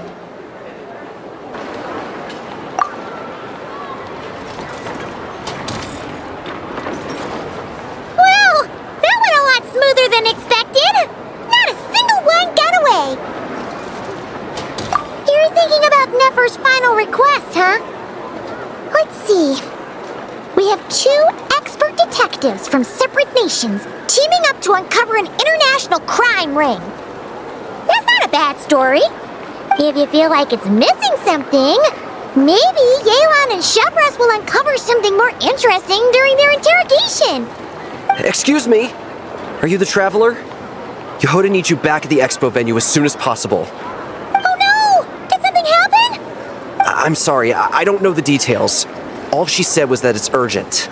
Well, that went a lot smoother than expected. Not a single one got away. You're thinking about Nefer's final request, huh? Let's see. We have 2 expert detectives from separate nations teaming up to uncover an international crime ring. That's not a bad story. If you feel like it's missing something, maybe Yelan and Shavras will uncover something more interesting during their interrogation. Excuse me? Are you the traveler? Yehoda needs you back at the expo venue as soon as possible. Oh no! Did something happen? I'm sorry, I don't know the details. All she said was that it's urgent.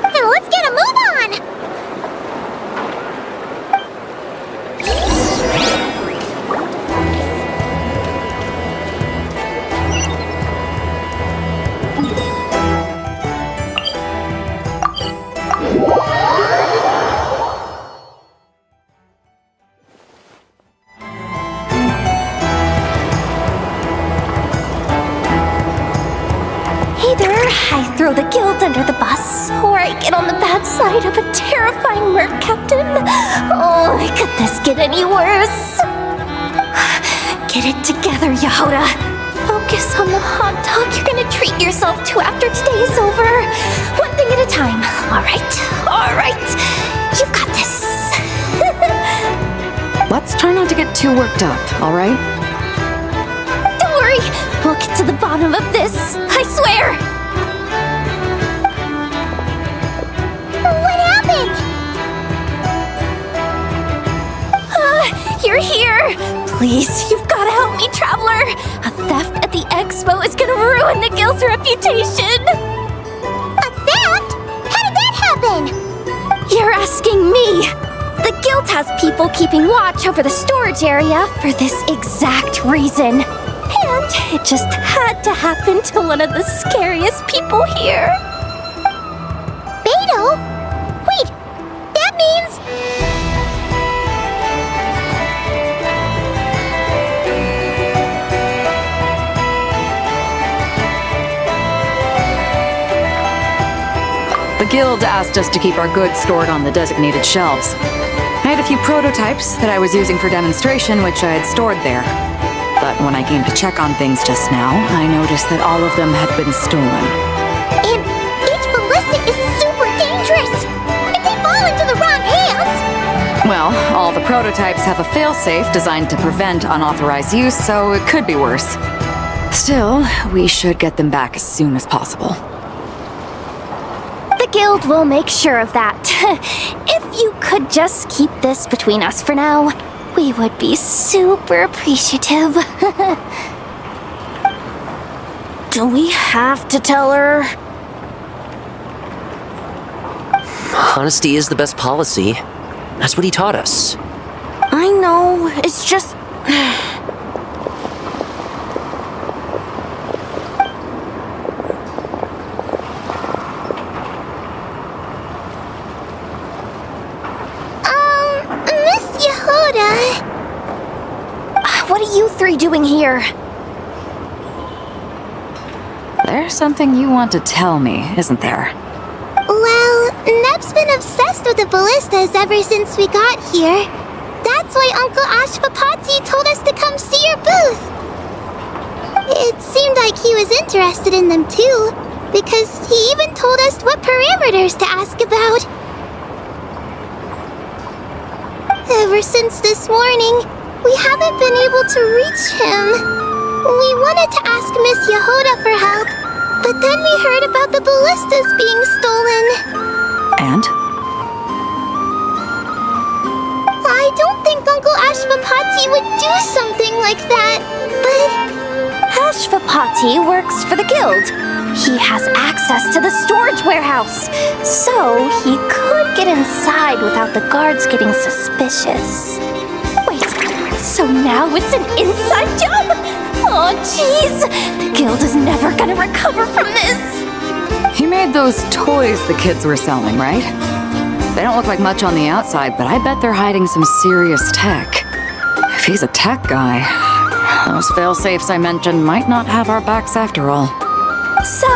Then let's get a move on! Either I throw the guild under the bus, or I get on the bad side of a terrifying merc captain. Oh, could this get any worse? Get it together, Yehoda. Focus on the hot dog you're gonna treat yourself to after today is over. One thing at a time. All right. You've got this. Let's try not to get too worked up, all right? Don't worry, we'll get to the bottom of this. I swear. What happened? You're here. Please, you've got to help me, traveler. A theft at the expo is gonna ruin the guild's reputation. A theft? How did that happen? You're asking me. The guild has people keeping watch over the storage area for this exact reason. And it just had to happen to one of the scariest people here. Beidou? Wait, that means... The guild asked us to keep our goods stored on the designated shelves. I had a few prototypes that I was using for demonstration, which I had stored there. But when I came to check on things just now, I noticed that all of them had been stolen. And each ballistic is super dangerous! If they fall into the wrong hands... Well, all the prototypes have a failsafe designed to prevent unauthorized use, so it could be worse. Still, we should get them back as soon as possible. The guild will make sure of that. If you could just keep this between us for now, we would be super appreciative. Do we have to tell her? Honesty is the best policy. That's what he taught us. I know, it's just... Miss Yehoda... What are you 3 doing here? There's something you want to tell me, isn't there? Well, Nep's been obsessed with the ballistas ever since we got here. That's why Uncle Ashpapati told us to come see your booth. It seemed like he was interested in them too, because he even told us what parameters to ask about. Ever since this morning, we haven't been able to reach him. We wanted to ask Miss Yehoda for help, but then we heard about the ballistas being stolen. And? I don't think Uncle Ashvapati would do something like that, but... Ashvapati works for the guild. He has access to the storage warehouse, so he could get inside without the guards getting suspicious. Wait, so now it's an inside job? Oh, jeez! The guild is never gonna recover from this! He made those toys the kids were selling, right? They don't look like much on the outside, but I bet they're hiding some serious tech. If he's a tech guy, those fail-safes I mentioned might not have our backs after all. So,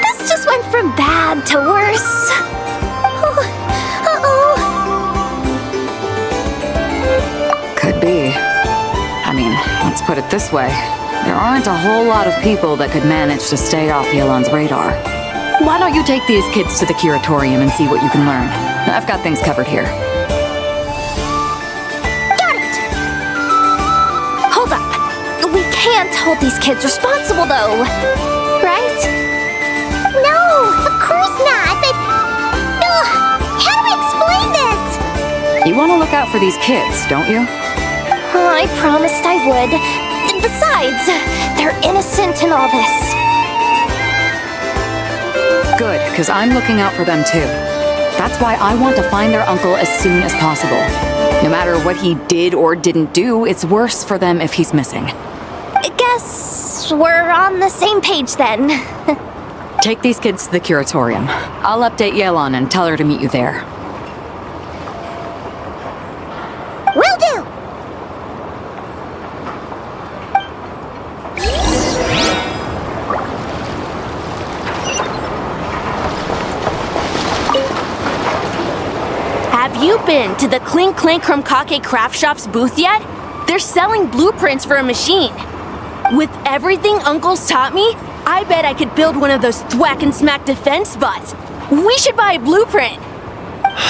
this just went from bad to worse. Could be. I mean, let's put it this way. There aren't a whole lot of people that could manage to stay off Yelan's radar. Why don't you take these kids to the curatorium and see what you can learn? I've got things covered here. Got it! Hold up. We can't hold these kids responsible, though. Right? No, of course not, but... how do we explain this? You want to look out for these kids, don't you? I promised I would. Besides, they're innocent in all this. Good, because I'm looking out for them too. That's why I want to find their uncle as soon as possible. No matter what he did or didn't do, it's worse for them if he's missing. I guess we're on the same page then. Take these kids to the curatorium. I'll update Yelan and tell her to meet you there. Will do! Have you been to the Clink Clink Krumkake Craft Shop's booth yet? They're selling blueprints for a machine. With everything Uncle's taught me, I bet I could build one of those thwack and smack defense bots. We should buy a blueprint.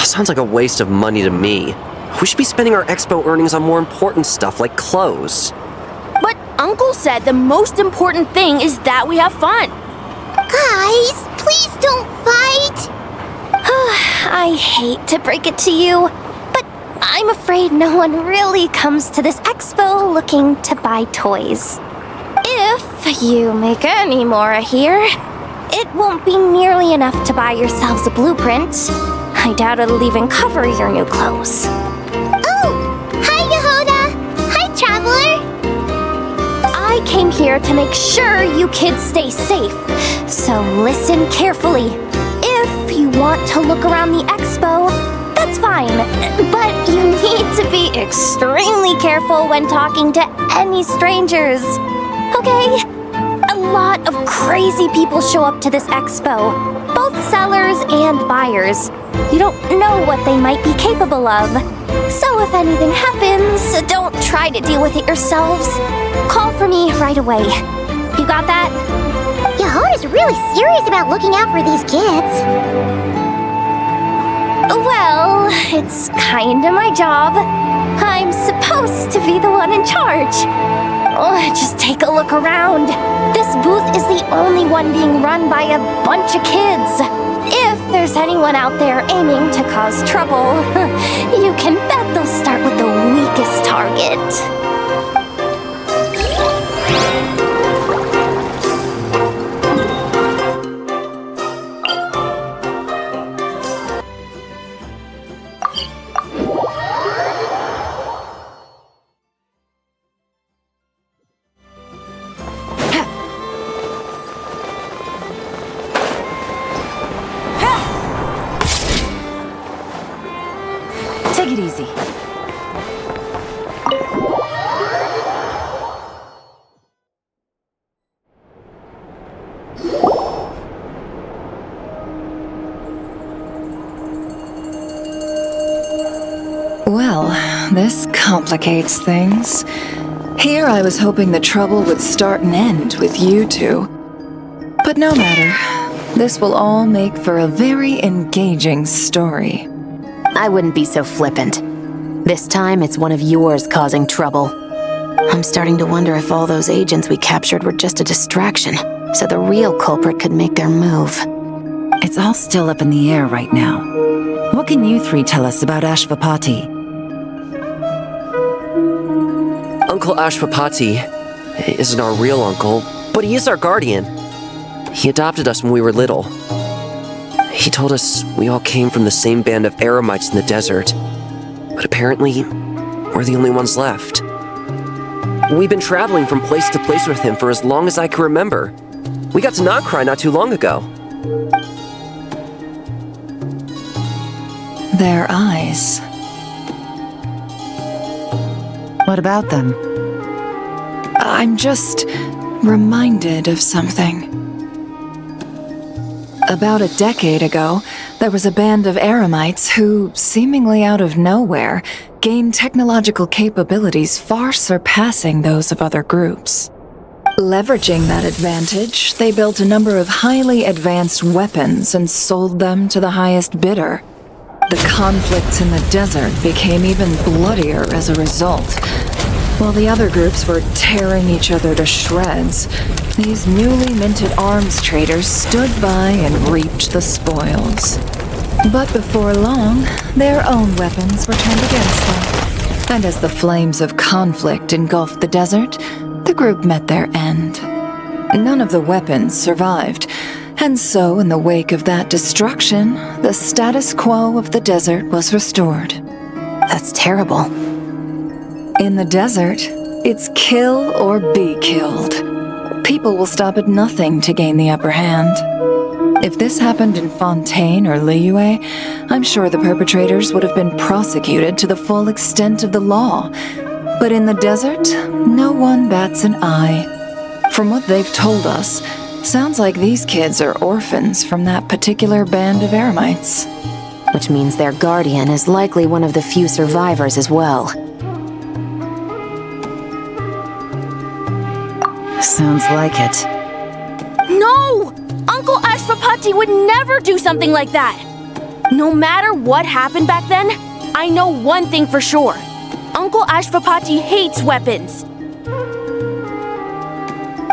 Sounds like a waste of money to me. We should be spending our expo earnings on more important stuff like clothes. But Uncle said the most important thing is that we have fun. Guys, please don't fight! I hate to break it to you, but I'm afraid no one really comes to this expo looking to buy toys. If you make any more here, it won't be nearly enough to buy yourselves a blueprint. I doubt it'll even cover your new clothes. Oh! Hi, Yehoda! Hi, Traveler! I came here to make sure you kids stay safe, so listen carefully. If you want to look around the expo, that's fine, but you need to be extremely careful when talking to any strangers, okay? A lot of crazy people show up to this expo, both sellers and buyers. You don't know what they might be capable of. So if anything happens, don't try to deal with it yourselves. Call for me right away. You got that? Yehoda's really serious about looking out for these kids. Well, it's kinda my job. I'm supposed to be the one in charge. Oh, just take a look around. This booth is the only one being run by a bunch of kids. If there's anyone out there aiming to cause trouble, you can bet they'll start with the weakest target. Take it easy. Well, this complicates things. Here I was hoping the trouble would start and end with you two. But no matter. This will all make for a very engaging story. I wouldn't be so flippant. This time, it's one of yours causing trouble. I'm starting to wonder if all those agents we captured were just a distraction, so the real culprit could make their move. It's all still up in the air right now. What can you three tell us about Ashvapati? Uncle Ashvapati isn't our real uncle, but he is our guardian. He adopted us when we were little. He told us we all came from the same band of eremites in the desert, but apparently, we're the only ones left. We've been traveling from place to place with him for as long as I can remember. We got to Nodcry not too long ago. Their eyes. What about them? I'm just reminded of something. About a decade ago, there was a band of eremites who, seemingly out of nowhere, gained technological capabilities far surpassing those of other groups. Leveraging that advantage, they built a number of highly advanced weapons and sold them to the highest bidder. The conflicts in the desert became even bloodier as a result. While the other groups were tearing each other to shreds, these newly minted arms traders stood by and reaped the spoils. But before long, their own weapons were turned against them. And as the flames of conflict engulfed the desert, the group met their end. None of the weapons survived, and so in the wake of that destruction, the status quo of the desert was restored. That's terrible. In the desert, it's kill or be killed. People will stop at nothing to gain the upper hand. If this happened in Fontaine or Liyue, I'm sure the perpetrators would have been prosecuted to the full extent of the law. But in the desert, no one bats an eye. From what they've told us, sounds like these kids are orphans from that particular band of eremites. Which means their guardian is likely one of the few survivors as well. Sounds like it. No! Uncle Ashvapati would never do something like that! No matter what happened back then, I know one thing for sure. Uncle Ashvapati hates weapons.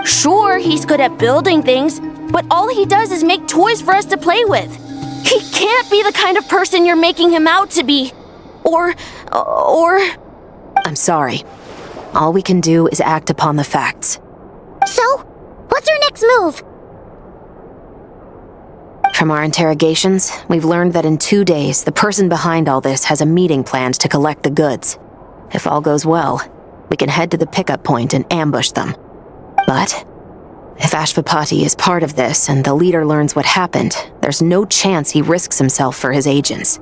Sure, he's good at building things, but all he does is make toys for us to play with. He can't be the kind of person you're making him out to be. Or... I'm sorry. All we can do is act upon the facts. So, what's our next move? From our interrogations, we've learned that in 2 days, the person behind all this has a meeting planned to collect the goods. If all goes well, we can head to the pickup point and ambush them. But if Ashvapati is part of this and the leader learns what happened, there's no chance he risks himself for his agents.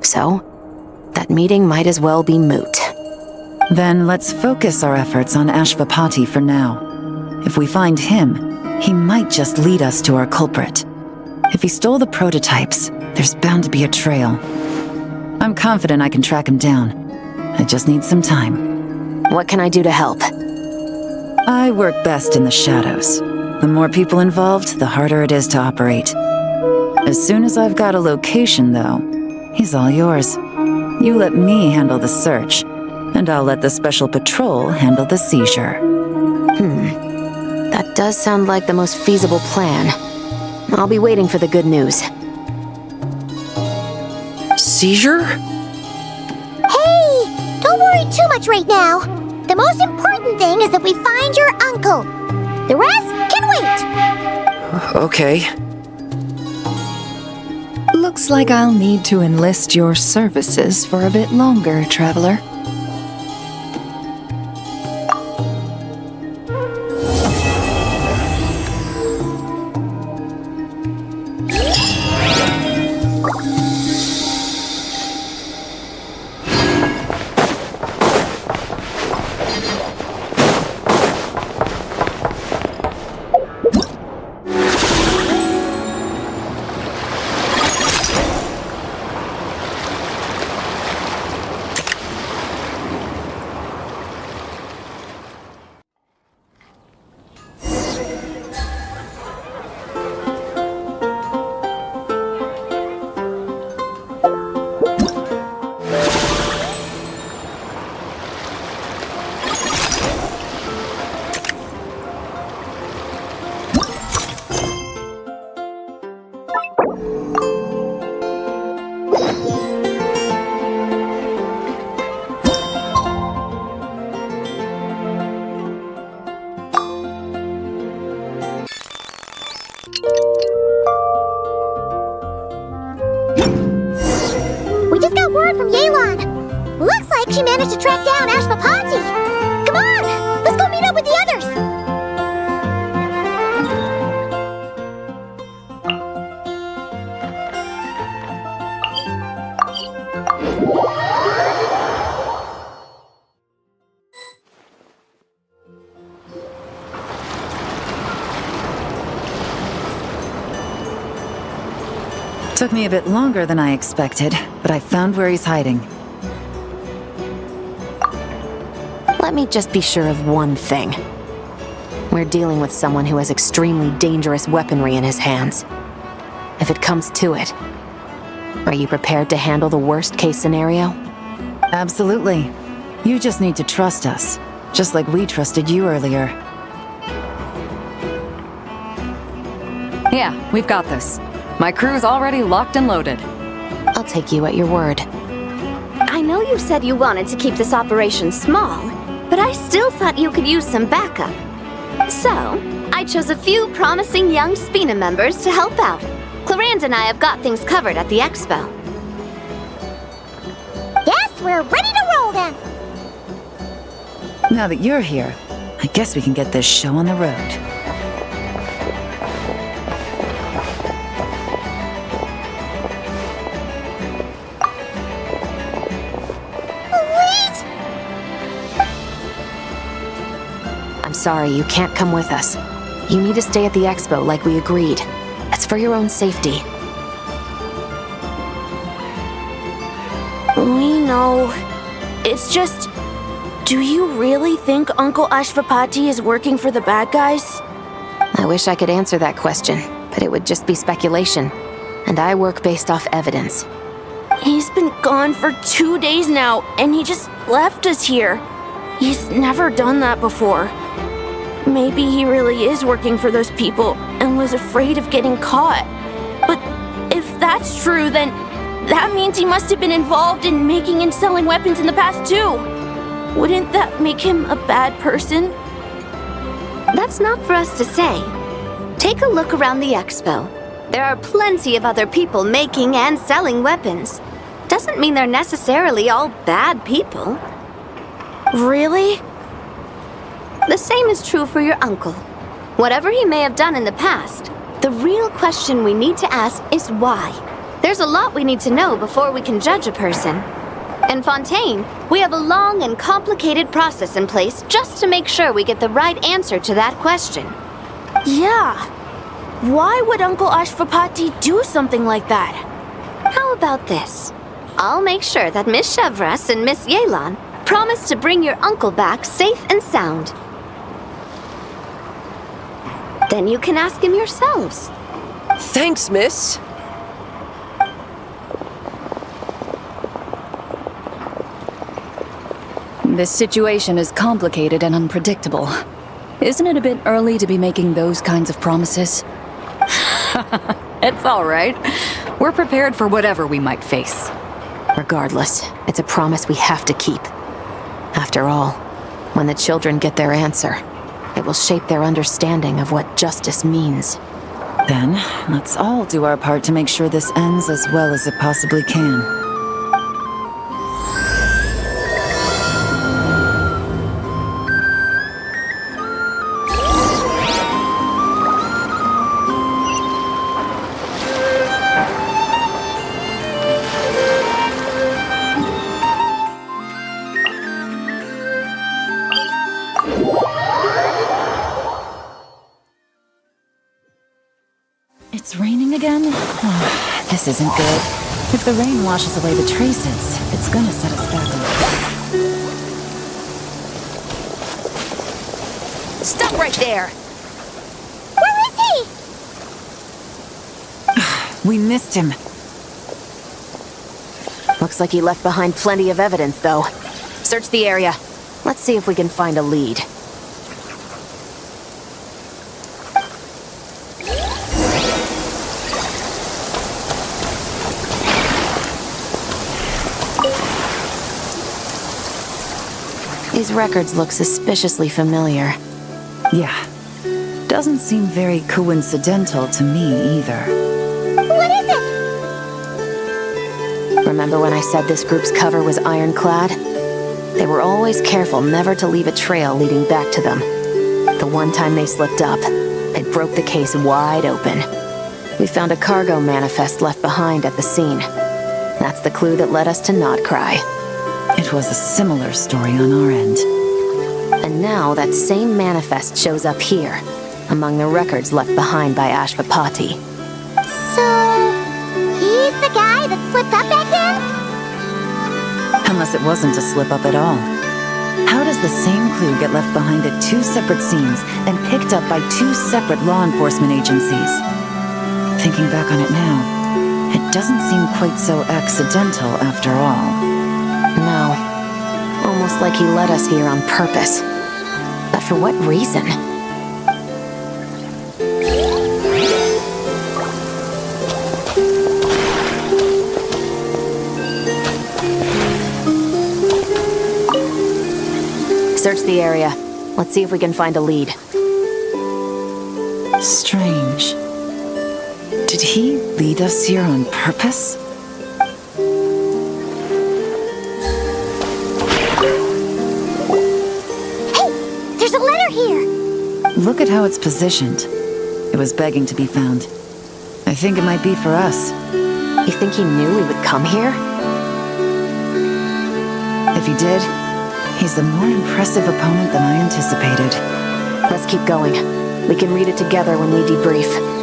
So, that meeting might as well be moot. Then let's focus our efforts on Ashvapati for now. If we find him, he might just lead us to our culprit. If he stole the prototypes, there's bound to be a trail. I'm confident I can track him down. I just need some time. What can I do to help? I work best in the shadows. The more people involved, the harder it is to operate. As soon as I've got a location, though, he's all yours. You let me handle the search, and I'll let the special patrol handle the seizure. That does sound like the most feasible plan. I'll be waiting for the good news. Seizure? Hey! Don't worry too much right now. The most important thing is that we find your uncle. The rest can wait. Okay. Looks like I'll need to enlist your services for a bit longer, traveler. from Yelan. Looks like she managed to track down Ashvapati. Come on, let's go meet up with the others. Took me a bit longer than I expected, but I found where he's hiding. Let me just be sure of one thing. We're dealing with someone who has extremely dangerous weaponry in his hands. If it comes to it, are you prepared to handle the worst-case scenario? Absolutely. You just need to trust us, just like we trusted you earlier. Yeah, we've got this. My crew's already locked and loaded. I'll take you at your word. I know you said you wanted to keep this operation small, but I still thought you could use some backup. So, I chose a few promising young Spina members to help out. Clarence and I have got things covered at the expo. Yes, we're ready to roll then. Now that you're here, I guess we can get this show on the road. Sorry, you can't come with us. You need to stay at the expo like we agreed. It's for your own safety. We know. It's just... Do you really think Uncle Ashvapati is working for the bad guys? I wish I could answer that question, but it would just be speculation. And I work based off evidence. He's been gone for 2 days now, and he just left us here. He's never done that before. Maybe he really is working for those people and was afraid of getting caught. But if that's true, then that means he must have been involved in making and selling weapons in the past too. Wouldn't that make him a bad person? That's not for us to say. Take a look around the expo. There are plenty of other people making and selling weapons. Doesn't mean they're necessarily all bad people. Really? The same is true for your uncle. Whatever he may have done in the past, the real question we need to ask is why. There's a lot we need to know before we can judge a person. In Fontaine, we have a long and complicated process in place just to make sure we get the right answer to that question. Yeah. Why would Uncle Ashvapati do something like that? How about this? I'll make sure that Miss Chevras and Miss Yelan promise to bring your uncle back safe and sound. Then you can ask him yourselves. Thanks, miss. This situation is complicated and unpredictable. Isn't it a bit early to be making those kinds of promises? It's all right. We're prepared for whatever we might face. Regardless, it's a promise we have to keep. After all, when the children get their answer, it will shape their understanding of what justice means. Then, let's all do our part to make sure this ends as well as it possibly can. It's raining again? Oh, this isn't good. If the rain washes away the traces, it's gonna set us back on. Stop right there! Where is he? We missed him. Looks like he left behind plenty of evidence, though. Search the area. Let's see if we can find a lead. These records look suspiciously familiar. Yeah. Doesn't seem very coincidental to me either. What is it? Remember when I said this group's cover was ironclad? They were always careful never to leave a trail leading back to them. The one time they slipped up, they broke the case wide open. We found a cargo manifest left behind at the scene. That's the clue that led us to Nodcry. It was a similar story on our end. And now that same manifest shows up here, among the records left behind by Ashvapati. So, he's the guy that slipped up back then? Unless it wasn't a slip-up at all. How does the same clue get left behind at two separate scenes and picked up by two separate law enforcement agencies? Thinking back on it now, it doesn't seem quite so accidental after all. No. Almost like he led us here on purpose. But for what reason? Search the area. Let's see if we can find a lead. Strange. Did he lead us here on purpose? Hey! There's a letter here! Look at how it's positioned. It was begging to be found. I think it might be for us. You think he knew we would come here? If he did, he's a more impressive opponent than I anticipated. Let's keep going. We can read it together when we debrief.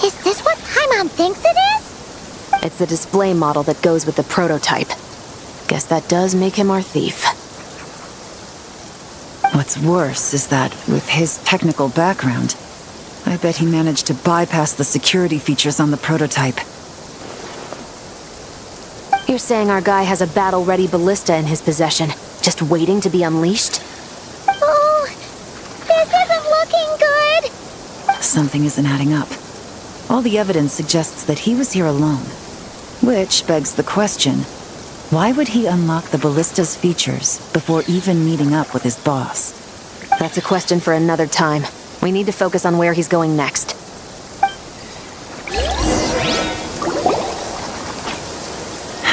Is this what Paimon thinks it is? It's the display model that goes with the prototype. Guess that does make him our thief. What's worse is that, with his technical background, I bet he managed to bypass the security features on the prototype. You're saying our guy has a battle-ready ballista in his possession, just waiting to be unleashed? Oh, this isn't looking good! Something isn't adding up. All the evidence suggests that he was here alone. Which begs the question, why would he unlock the ballista's features before even meeting up with his boss? That's a question for another time. We need to focus on where he's going next.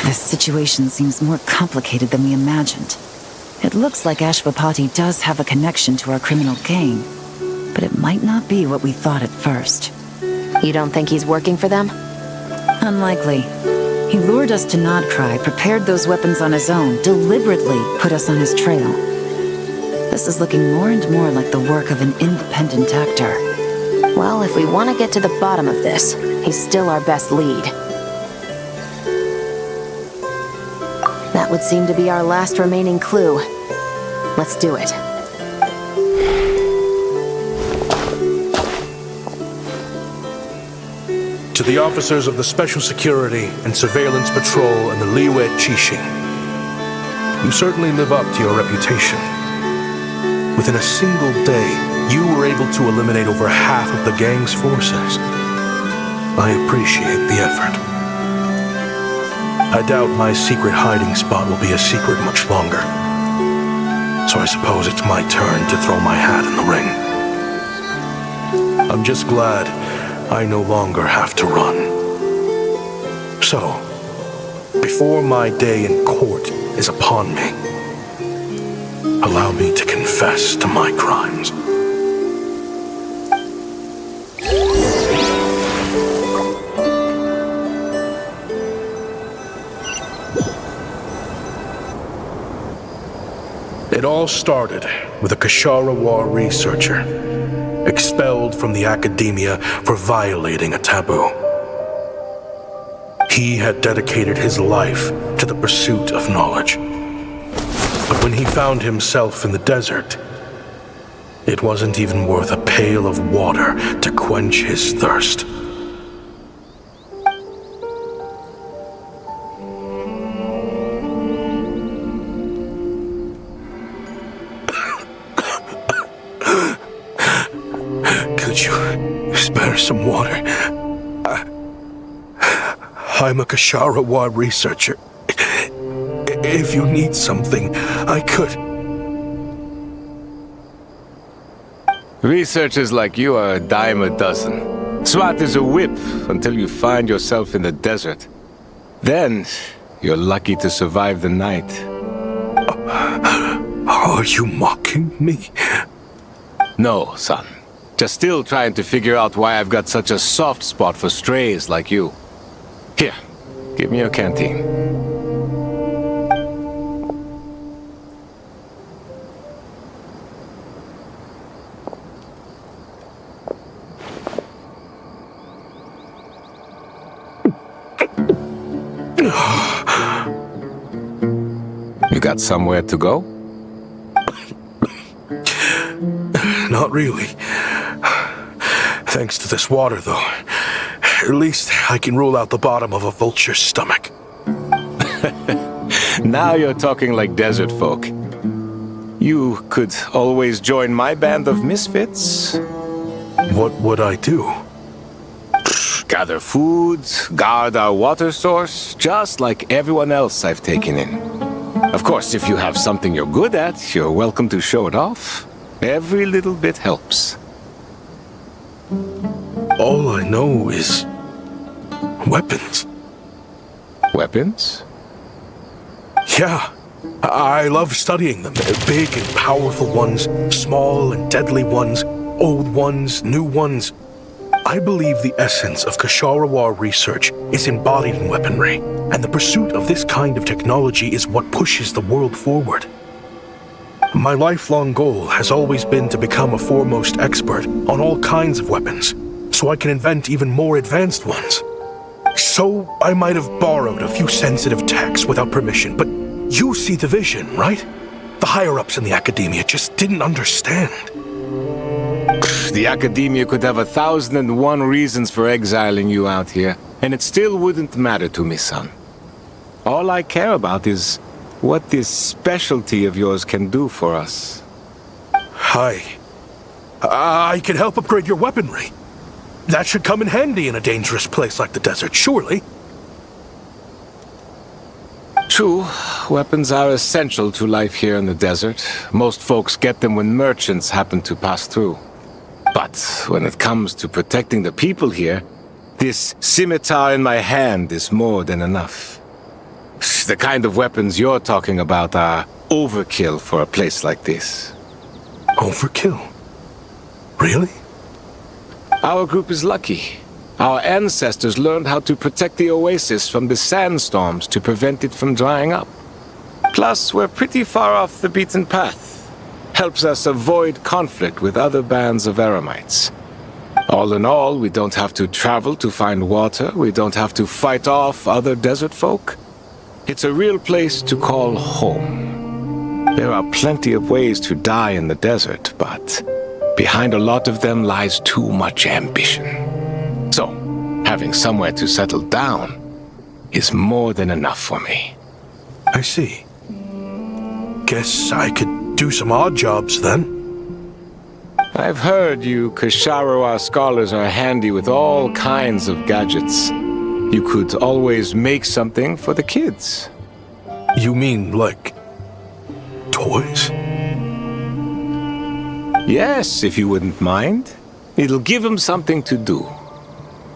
This situation seems more complicated than we imagined. It looks like Ashvapati does have a connection to our criminal gang, but it might not be what we thought at first. You don't think he's working for them? Unlikely. He lured us to Nodcry, prepared those weapons on his own, deliberately put us on his trail. This is looking more and more like the work of an independent actor. Well, if we want to get to the bottom of this, he's still our best lead. That would seem to be our last remaining clue. Let's do it. To the officers of the Special Security and Surveillance Patrol and the Liyue Qixing, you certainly live up to your reputation. Within a single day, you were able to eliminate over half of the gang's forces. I appreciate the effort. I doubt my secret hiding spot will be a secret much longer. So I suppose it's my turn to throw my hat in the ring. I'm just glad I no longer have to run. So, before my day in court is upon me, allow me to confess to my crimes. It all started with a Kashara War researcher, expelled from the academia for violating a taboo. He had dedicated his life to the pursuit of knowledge. But when he found himself in the desert, it wasn't even worth a pail of water to quench his thirst. Could you spare some water? I'm a Kasharawa researcher. If you need something, I could. Researchers like you are a dime a dozen. Smart as a whip until you find yourself in the desert. Then, you're lucky to survive the night. Are you mocking me? No, son. Just still trying to figure out why I've got such a soft spot for strays like you. Here, give me your canteen. You got somewhere to go? Not really. Thanks to this water, though. At least I can rule out the bottom of a vulture's stomach. Now you're talking like desert folk. You could always join my band of misfits. What would I do? Gather food, guard our water source, just like everyone else I've taken in. Of course, if you have something you're good at, you're welcome to show it off. Every little bit helps. All I know is weapons. Weapons? Yeah. I love studying them. Big and powerful ones, small and deadly ones, old ones, new ones. I believe the essence of Kasharawa research is embodied in weaponry, and the pursuit of this kind of technology is what pushes the world forward. My lifelong goal has always been to become a foremost expert on all kinds of weapons, so I can invent even more advanced ones. So I might have borrowed a few sensitive techs without permission, but you see the vision, right? The higher-ups in the academia just didn't understand. The academia could have 1,001 reasons for exiling you out here, and it still wouldn't matter to me, son. All I care about is what this specialty of yours can do for us. I can help upgrade your weaponry. That should come in handy in a dangerous place like the desert, surely. True, weapons are essential to life here in the desert. Most folks get them when merchants happen to pass through. But when it comes to protecting the people here, this scimitar in my hand is more than enough. The kind of weapons you're talking about are overkill for a place like this. Overkill? Really? Our group is lucky. Our ancestors learned how to protect the oasis from the sandstorms to prevent it from drying up. Plus, we're pretty far off the beaten path. Helps us avoid conflict with other bands of eremites. All in all, we don't have to travel to find water, we don't have to fight off other desert folk. It's a real place to call home. There are plenty of ways to die in the desert, but behind a lot of them lies too much ambition. So, having somewhere to settle down is more than enough for me. I see. Guess I could do some odd jobs then. I've heard you Kasharawa scholars are handy with all kinds of gadgets. You could always make something for the kids. You mean, like, toys? Yes, if you wouldn't mind. It'll give them something to do.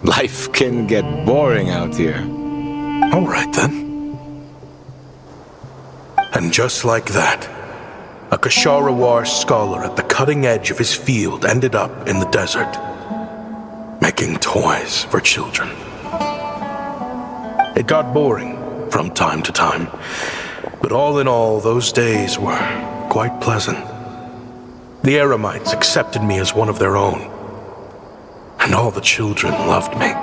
Life can get boring out here. All right, then. And just like that, a Kasharawa scholar at the cutting edge of his field ended up in the desert, making toys for children. It got boring from time to time, but all in all, those days were quite pleasant. The eremites accepted me as one of their own, and all the children loved me.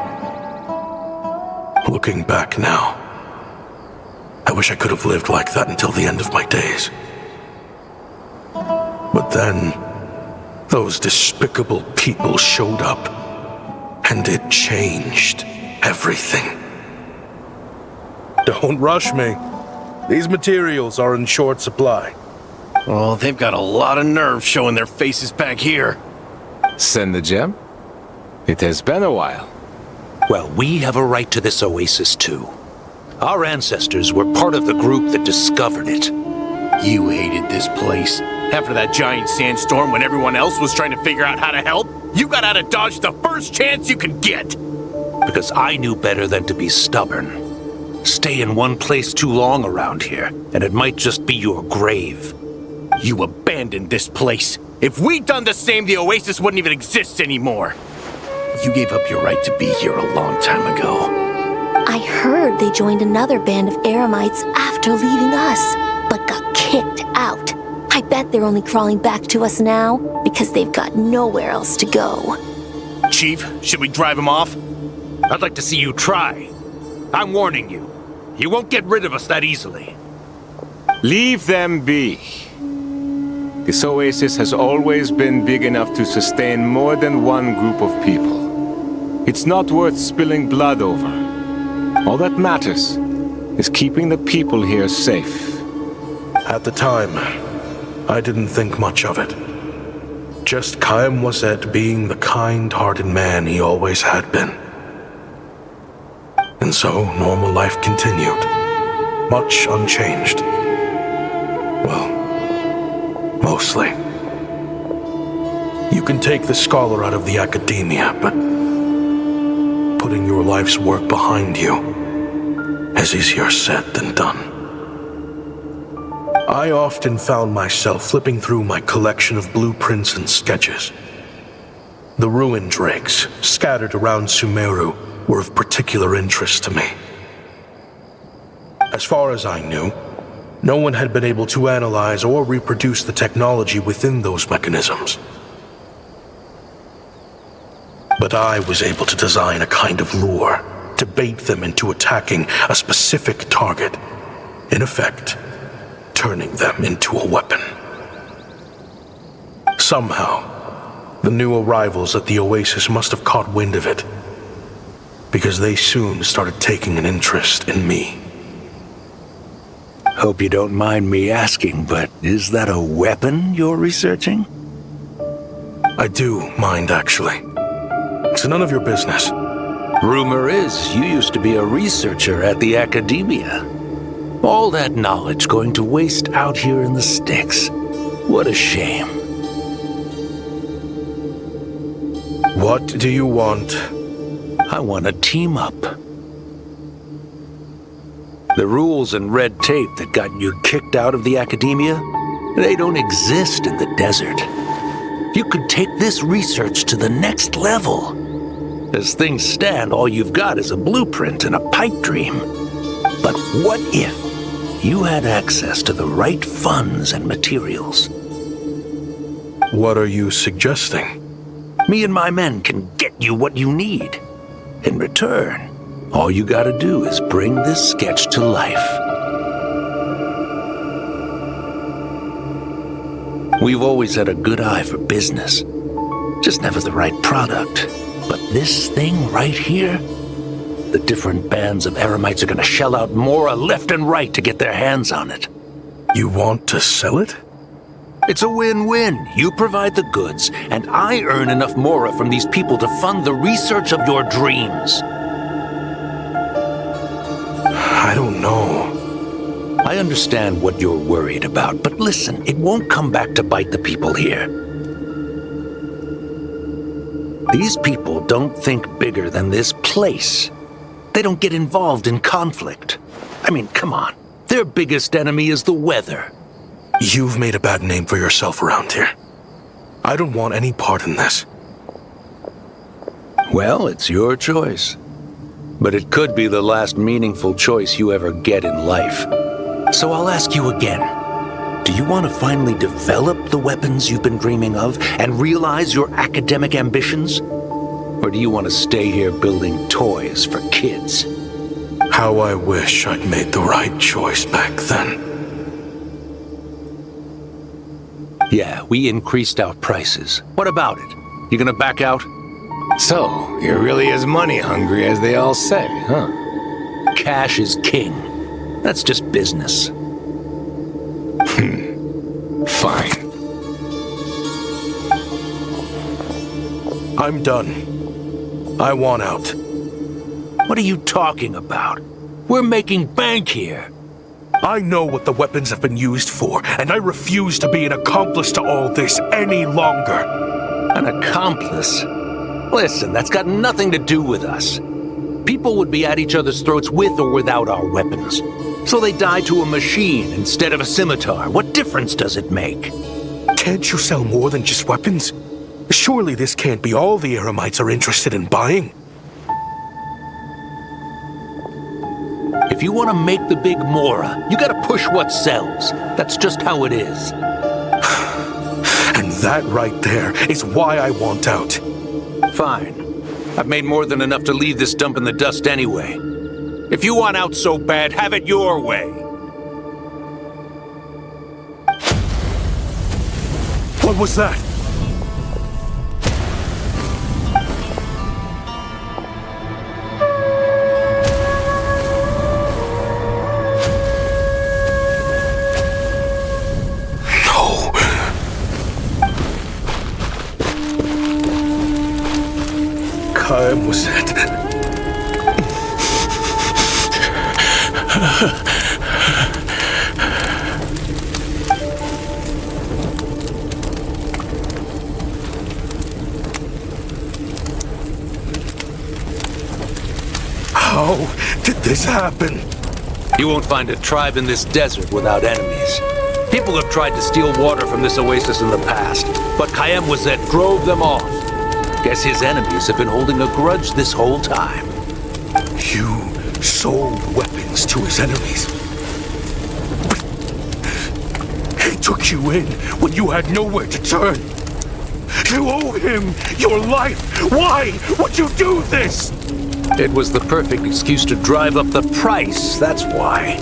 Looking back now, I wish I could have lived like that until the end of my days. But then, those despicable people showed up, and it changed everything. Don't rush me. These materials are in short supply. Oh, they've got a lot of nerve showing their faces back here. Send the gem? It has been a while. Well, we have a right to this oasis too. Our ancestors were part of the group that discovered it. You hated this place. After that giant sandstorm when everyone else was trying to figure out how to help, you got out of Dodge the first chance you could get. Because I knew better than to be stubborn. Stay in one place too long around here, and it might just be your grave. You abandoned this place. If we'd done the same, the oasis wouldn't even exist anymore. You gave up your right to be here a long time ago. I heard they joined another band of Eremites after leaving us, but got kicked out. I bet they're only crawling back to us now because they've got nowhere else to go. Chief, should we drive him off? I'd like to see you try. I'm warning you. You won't get rid of us that easily. Leave them be. This oasis has always been big enough to sustain more than one group of people. It's not worth spilling blood over. All that matters is keeping the people here safe. At the time, I didn't think much of it. Just Chaim Wazet being the kind-hearted man he always had been. And so, normal life continued, much unchanged. Well, mostly. You can take the scholar out of the academia, but putting your life's work behind you is easier said than done. I often found myself flipping through my collection of blueprints and sketches. The ruin drakes scattered around Sumeru were of particular interest to me. As far as I knew, no one had been able to analyze or reproduce the technology within those mechanisms. But I was able to design a kind of lure to bait them into attacking a specific target, in effect, turning them into a weapon. Somehow, the new arrivals at the oasis must have caught wind of it, because they soon started taking an interest in me. Hope you don't mind me asking, but is that a weapon you're researching? I do mind, actually. It's none of your business. Rumor is you used to be a researcher at the academia. All that knowledge going to waste out here in the sticks. What a shame. What do you want? I want to team up. The rules and red tape that got you kicked out of the academia, they don't exist in the desert. You could take this research to the next level. As things stand, all you've got is a blueprint and a pipe dream. But what if you had access to the right funds and materials? What are you suggesting? Me and my men can get you what you need. In return, all you gotta do is bring this sketch to life. We've always had a good eye for business. Just never the right product. But this thing right here, the different bands of Eremites are gonna shell out Mora left and right to get their hands on it. You want to sell it? It's a win-win. You provide the goods, and I earn enough Mora from these people to fund the research of your dreams. I don't know. I understand what you're worried about, but listen, it won't come back to bite the people here. These people don't think bigger than this place. They don't get involved in conflict. I mean, come on. Their biggest enemy is the weather. You've made a bad name for yourself around here. I don't want any part in this. Well, it's your choice. But it could be the last meaningful choice you ever get in life. So I'll ask you again. Do you want to finally develop the weapons you've been dreaming of and realize your academic ambitions? Or do you want to stay here building toys for kids? How I wish I'd made the right choice back then. Yeah, we increased our prices. What about it? You gonna back out? So, you're really as money hungry as they all say, huh? Cash is king. That's just business. Fine. I'm done. I want out. What are you talking about? We're making bank here. I know what the weapons have been used for, and I refuse to be an accomplice to all this any longer. An accomplice? Listen, that's got nothing to do with us. People would be at each other's throats with or without our weapons. So they die to a machine instead of a scimitar. What difference does it make? Can't you sell more than just weapons? Surely this can't be all the Eremites are interested in buying. If you want to make the big Mora, you gotta push what sells. That's just how it is. And that right there is why I want out. Fine. I've made more than enough to leave this dump in the dust anyway. If you want out so bad, have it your way. What was that? Time was it? How did this happen? You won't find a tribe in this desert without enemies. People have tried to steal water from this oasis in the past, but Kayem drove them off. Guess his enemies have been holding a grudge this whole time. You sold weapons to his enemies. He took you in when you had nowhere to turn. You owe him your life. Why would you do this? It was the perfect excuse to drive up the price, that's why.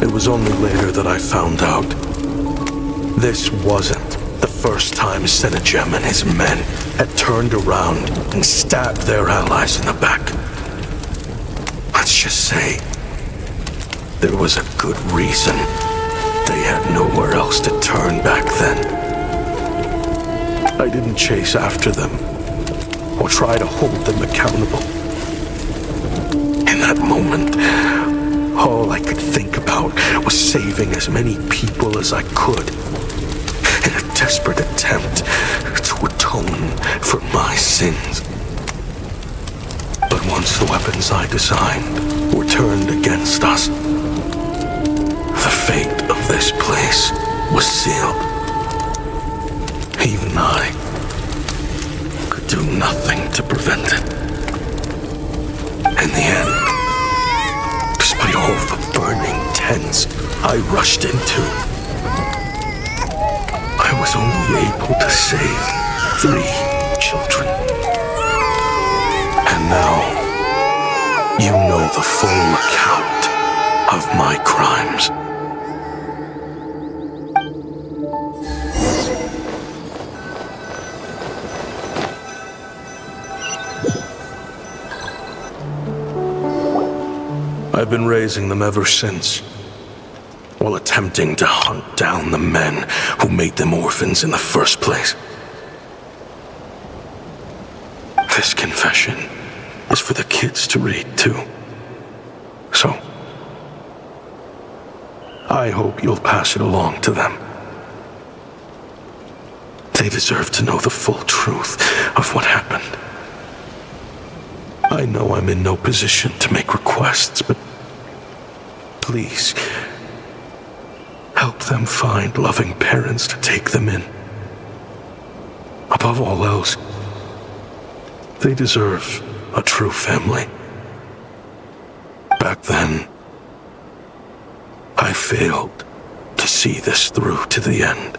It was only later that I found out. This wasn't the first time Senegem and his men had turned around and stabbed their allies in the back. Let's just say there was a good reason they had nowhere else to turn back then. I didn't chase after them or try to hold them accountable. In that moment, all I could think about was saving as many people as I could in a desperate attempt to atone for my sins. But once the weapons I designed were turned against us, the fate of this place was sealed. Even I could do nothing to prevent it. In the end, despite all the burning tents I rushed into, I was only able to save 3 children. And now, you know the full account of my crimes. I've been raising them ever since, while attempting to hunt down the men who made them orphans in the first place. This confession is for the kids to read too. So, I hope you'll pass it along to them. They deserve to know the full truth of what happened. I know I'm in no position to make requests, but please, help them find loving parents to take them in. Above all else, they deserve a true family. Back then, I failed to see this through to the end.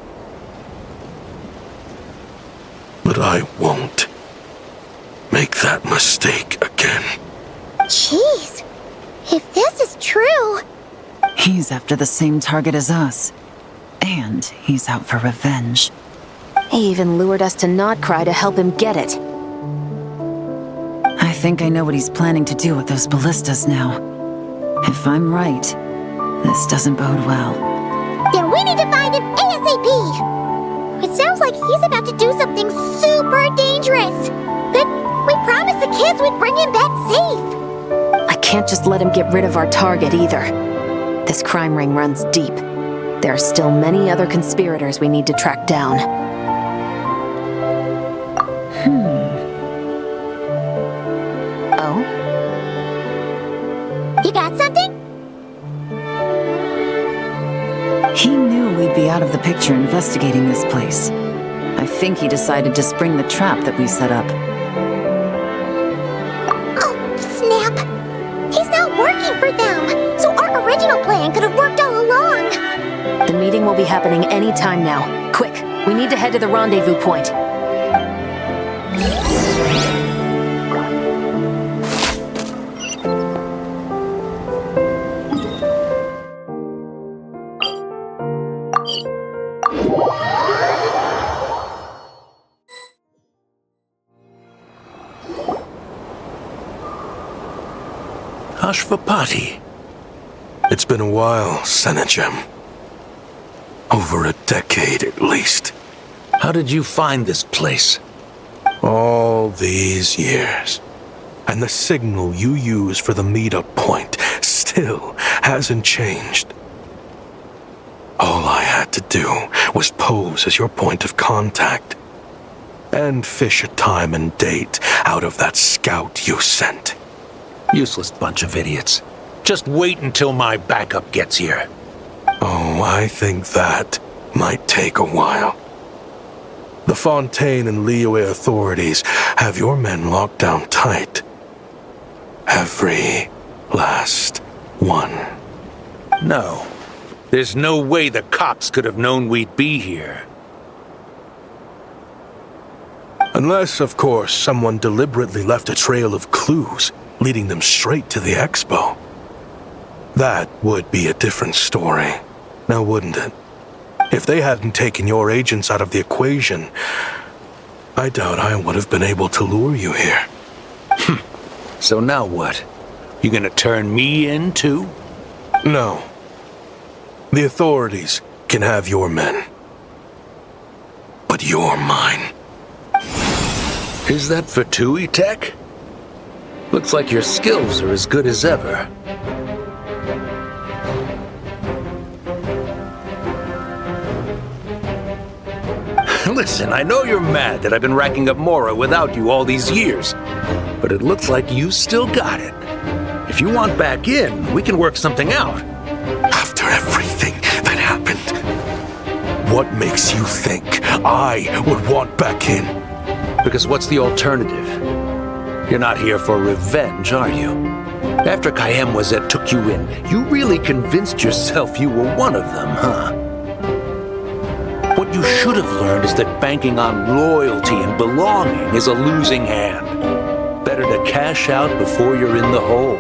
But I won't make that mistake again. Jeez, if this is true... He's after the same target as us. And he's out for revenge. He even lured us to Notcry to help him get it. I think I know what he's planning to do with those ballistas now. If I'm right, this doesn't bode well. Then we need to find him ASAP! It sounds like he's about to do something super can't just let him get rid of our target either. This crime ring runs deep. There are still many other conspirators we need to track down. Oh? You got something? He knew we'd be out of the picture investigating this place. I think he decided to spring the trap that we set up. Oh, snap! He's not working for them, so our original plan could have worked all along. The meeting will be happening any time now. Quick, we need to head to the rendezvous point. Ashvapati. It's been a while, Senegem. Over a decade at least. How did you find this place? All these years. And the signal you use for the meetup point still hasn't changed. All I had to do was pose as your point of contact. And fish a time and date out of that scout you sent. Useless bunch of idiots. Just wait until my backup gets here. Oh, I think that might take a while. The Fontaine and Liyue authorities have your men locked down tight. Every last one. No. There's no way the cops could have known we'd be here. Unless, of course, someone deliberately left a trail of clues, leading them straight to the expo. That would be a different story, now wouldn't it? If they hadn't taken your agents out of the equation, I doubt I would have been able to lure you here. So now what? You gonna turn me in too? No. The authorities can have your men. But you're mine. Is that for Tui Tech? Looks like your skills are as good as ever. Listen, I know you're mad that I've been racking up Mora without you all these years, but it looks like you still got it. If you want back in, we can work something out. After everything that happened, what makes you think I would want back in? Because what's the alternative? You're not here for revenge, are you? After Kayem Wazet took you in, you really convinced yourself you were one of them, huh? What you should have learned is that banking on loyalty and belonging is a losing hand. Better to cash out before you're in the hole.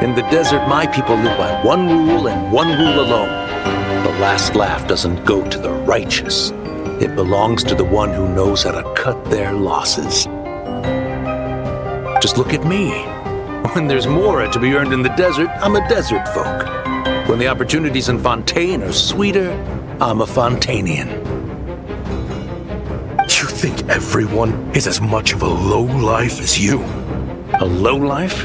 In the desert, my people live by one rule and one rule alone. The last laugh doesn't go to the righteous. It belongs to the one who knows how to cut their losses. Just look at me. When there's Mora to be earned in the desert, I'm a desert folk. When the opportunities in Fontaine are sweeter, I'm a Fontanian. You think everyone is as much of a lowlife as you? A lowlife?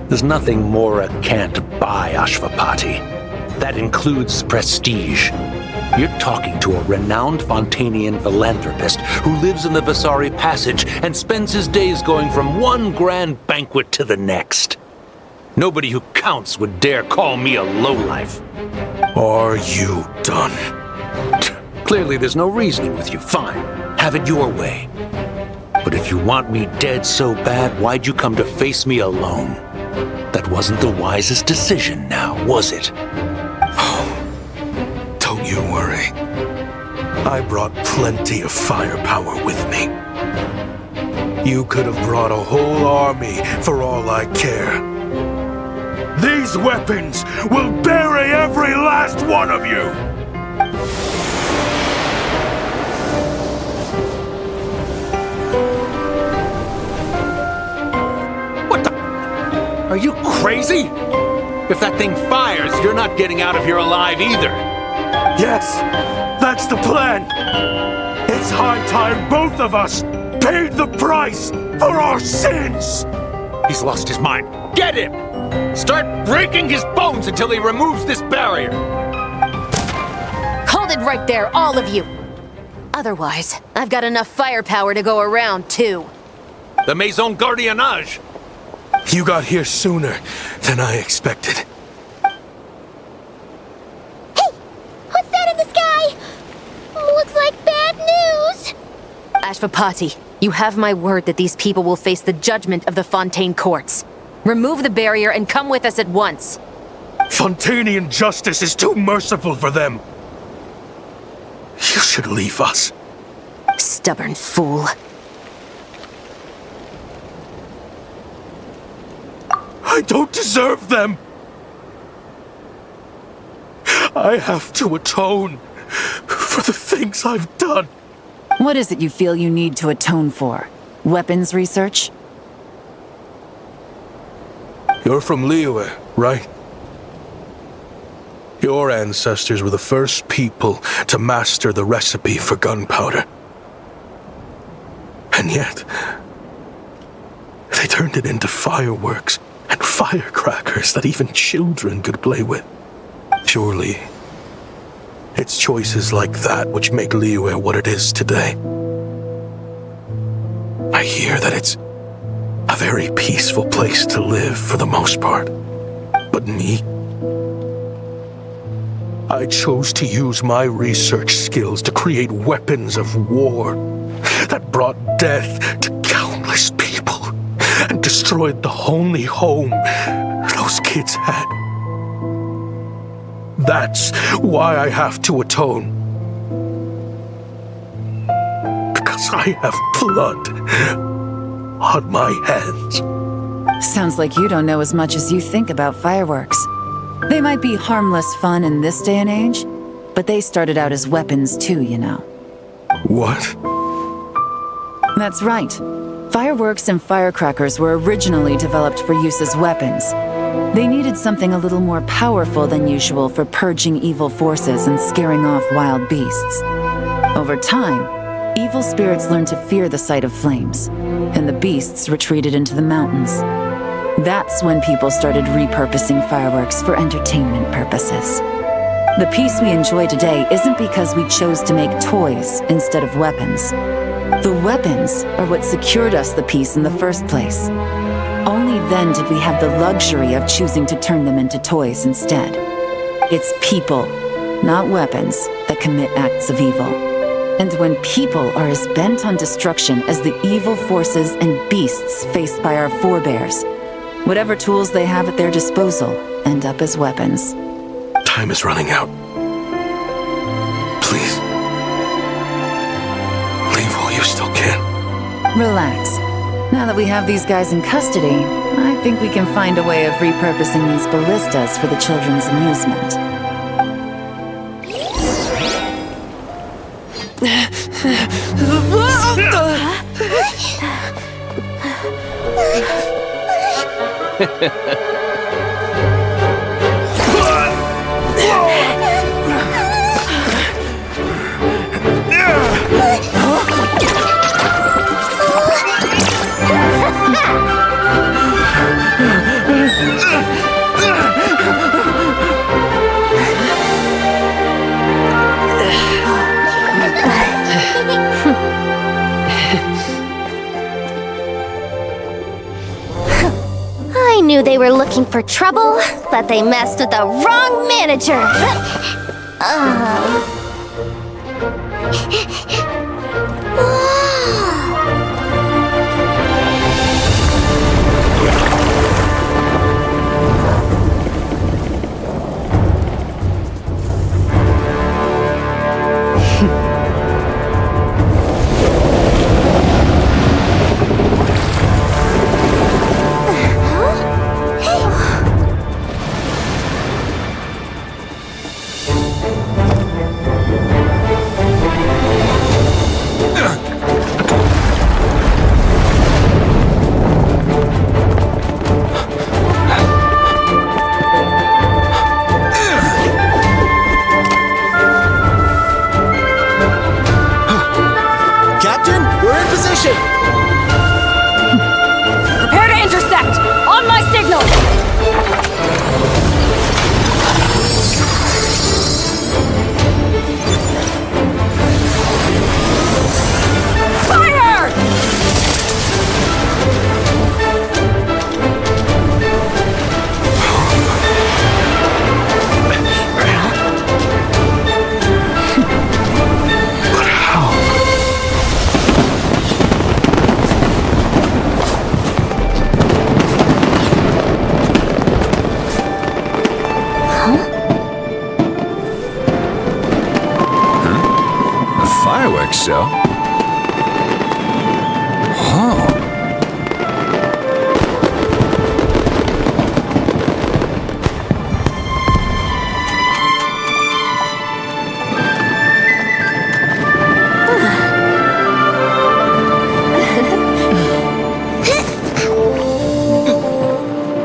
There's nothing Mora can't buy, Ashvapati. That includes prestige. You're talking to a renowned Fontanian philanthropist who lives in the Vasari Passage and spends his days going from one grand banquet to the next. Nobody who counts would dare call me a lowlife. Are you done? Clearly there's no reasoning with you. Fine, have it your way. But if you want me dead so bad, why'd you come to face me alone? That wasn't the wisest decision now, was it? Don't you worry. I brought plenty of firepower with me. You could have brought a whole army for all I care. These weapons will bury every last one of you! What the? Are you crazy? If that thing fires, you're not getting out of here alive either. Yes, that's the plan. It's high time both of us paid the price for our sins. He's lost his mind. Get him! Start breaking his bones until he removes this barrier! Hold it right there, all of you! Otherwise, I've got enough firepower to go around, too. The Maison Gardiennage! You got here sooner than I expected. Hey! What's that in the sky? Looks like bad news! Ashvapati, you have my word that these people will face the judgment of the Fontaine courts. Remove the barrier and come with us at once. Fontanian justice is too merciful for them. You should leave us. Stubborn fool. I don't deserve them. I have to atone for the things I've done. What is it you feel you need to atone for? Weapons research? You're from Liyue, right? Your ancestors were the first people to master the recipe for gunpowder. And yet, they turned it into fireworks and firecrackers that even children could play with. Surely, it's choices like that which make Liyue what it is today. I hear that it's a very peaceful place to live for the most part. But me? I chose to use my research skills to create weapons of war that brought death to countless people and destroyed the only home those kids had. That's why I have to atone. Because I have blood on my hands. Sounds like you don't know as much as you think about fireworks. They might be harmless fun in this day and age, but they started out as weapons too, you know. What? That's right. Fireworks and firecrackers were originally developed for use as weapons. They needed something a little more powerful than usual for purging evil forces and scaring off wild beasts. Over time, evil spirits learned to fear the sight of flames, and the beasts retreated into the mountains. That's when people started repurposing fireworks for entertainment purposes. The peace we enjoy today isn't because we chose to make toys instead of weapons. The weapons are what secured us the peace in the first place. Only then did we have the luxury of choosing to turn them into toys instead. It's people, not weapons, that commit acts of evil. And when people are as bent on destruction as the evil forces and beasts faced by our forebears, whatever tools they have at their disposal end up as weapons. Time is running out. Please. Leave while you still can. Relax. Now that we have these guys in custody, I think we can find a way of repurposing these ballistas for the children's amusement. I knew they were looking for trouble, but they messed with the wrong manager. so. Huh.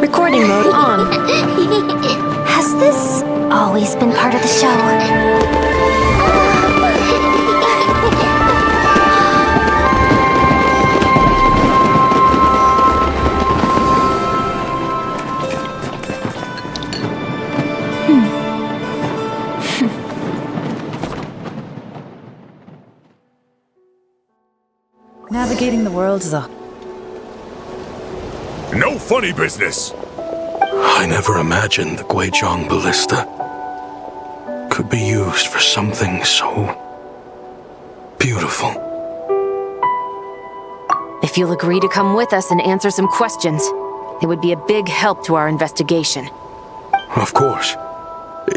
Recording mode on. Has this always been part of the show? Navigating the world is a... No funny business! I never imagined the Guizhong ballista could be used for something so beautiful. If you'll agree to come with us and answer some questions, it would be a big help to our investigation. Of course.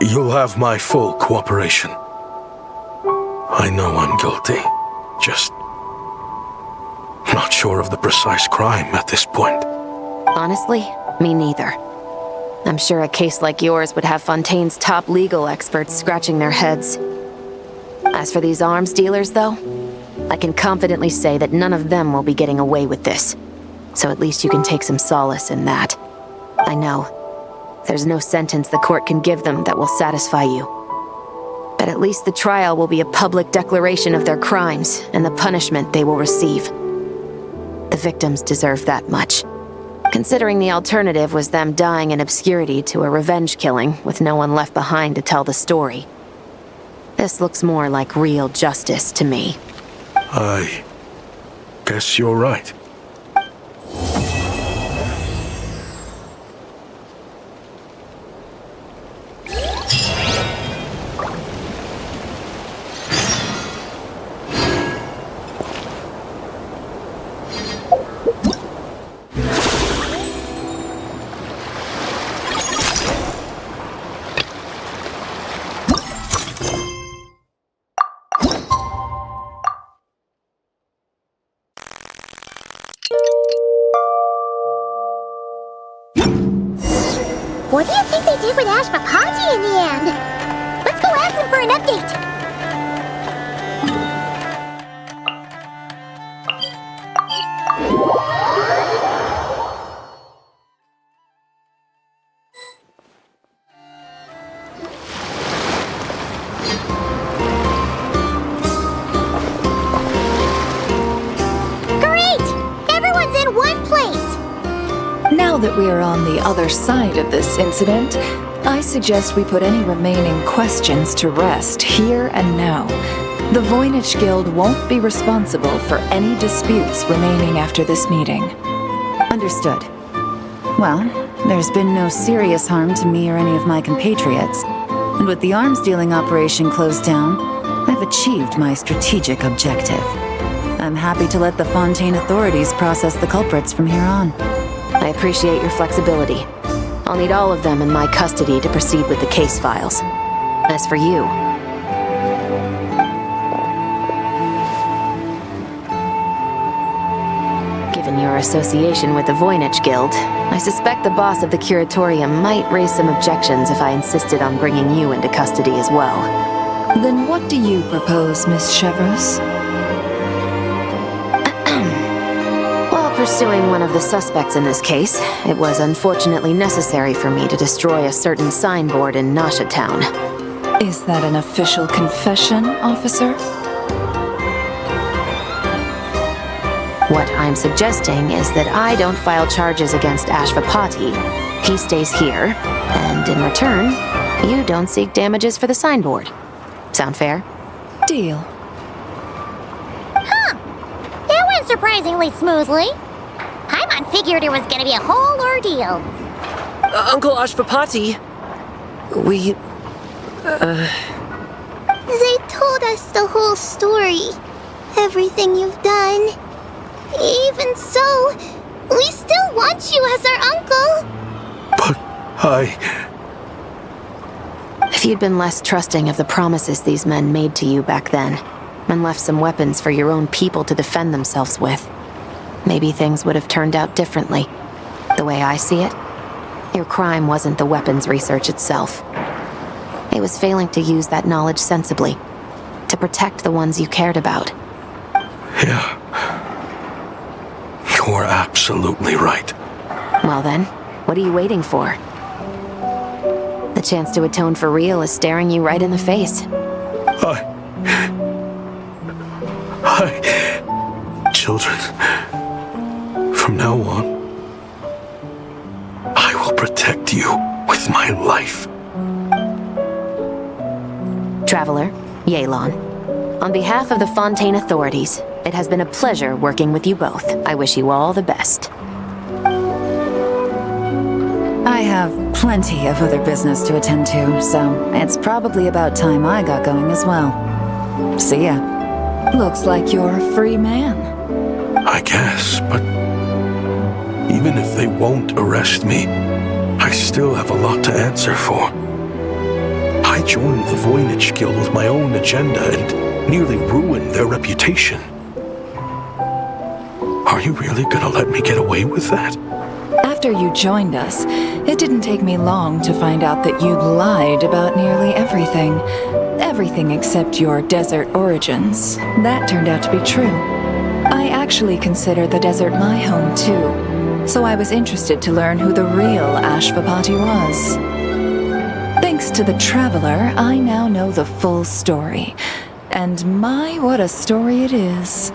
You'll have my full cooperation. I know I'm guilty. Just not sure of the precise crime at this point. Honestly, me neither. I'm sure a case like yours would have Fontaine's top legal experts scratching their heads. As for these arms dealers, though, I can confidently say that none of them will be getting away with this. So at least you can take some solace in that. I know. There's no sentence the court can give them that will satisfy you. But at least the trial will be a public declaration of their crimes and the punishment they will receive. The victims deserve that much. Considering the alternative was them dying in obscurity to a revenge killing with no one left behind to tell the story. This looks more like real justice to me. I guess you're right. What do you think they did with Ashvapati in the end? Let's go ask them for an update. Now that we are on the other side of this incident, I suggest we put any remaining questions to rest here and now. The Voynich Guild won't be responsible for any disputes remaining after this meeting. Understood. Well, there's been no serious harm to me or any of my compatriots. And with the arms dealing operation closed down, I've achieved my strategic objective. I'm happy to let the Fontaine authorities process the culprits from here on. I appreciate your flexibility. I'll need all of them in my custody to proceed with the case files. As for you... Given your association with the Voynich Guild, I suspect the boss of the Curatorium might raise some objections if I insisted on bringing you into custody as well. Then what do you propose, Miss Chevreuse? Pursuing one of the suspects in this case, it was unfortunately necessary for me to destroy a certain signboard in Nasha Town. Is that an official confession, officer? What I'm suggesting is that I don't file charges against Ashvapati. He stays here, and in return, you don't seek damages for the signboard. Sound fair? Deal. Huh. That went surprisingly smoothly. Paimon figured it was gonna be a whole ordeal. Uncle Ashvapati, we... They told us the whole story. Everything you've done. Even so, we still want you as our uncle. But If you'd been less trusting of the promises these men made to you back then, and left some weapons for your own people to defend themselves with, maybe things would have turned out differently. The way I see it, your crime wasn't the weapons research itself. It was failing to use that knowledge sensibly, to protect the ones you cared about. Yeah. You're absolutely right. Well then, what are you waiting for? The chance to atone for real is staring you right in the face. Children, from now on, I will protect you with my life. Traveler, Yelan. On behalf of the Fontaine authorities, it has been a pleasure working with you both. I wish you all the best. I have plenty of other business to attend to, so it's probably about time I got going as well. See ya. Looks like you're a free man. I guess, but even if they won't arrest me, I still have a lot to answer for. I joined the Voynich Guild with my own agenda and nearly ruined their reputation. Are you really gonna let me get away with that? After you joined us, it didn't take me long to find out that you'd lied about nearly everything. Everything except your desert origins. That turned out to be true. I actually consider the desert my home too, so I was interested to learn who the real Ashvapati was. Thanks to the Traveler, I now know the full story. And my, what a story it is.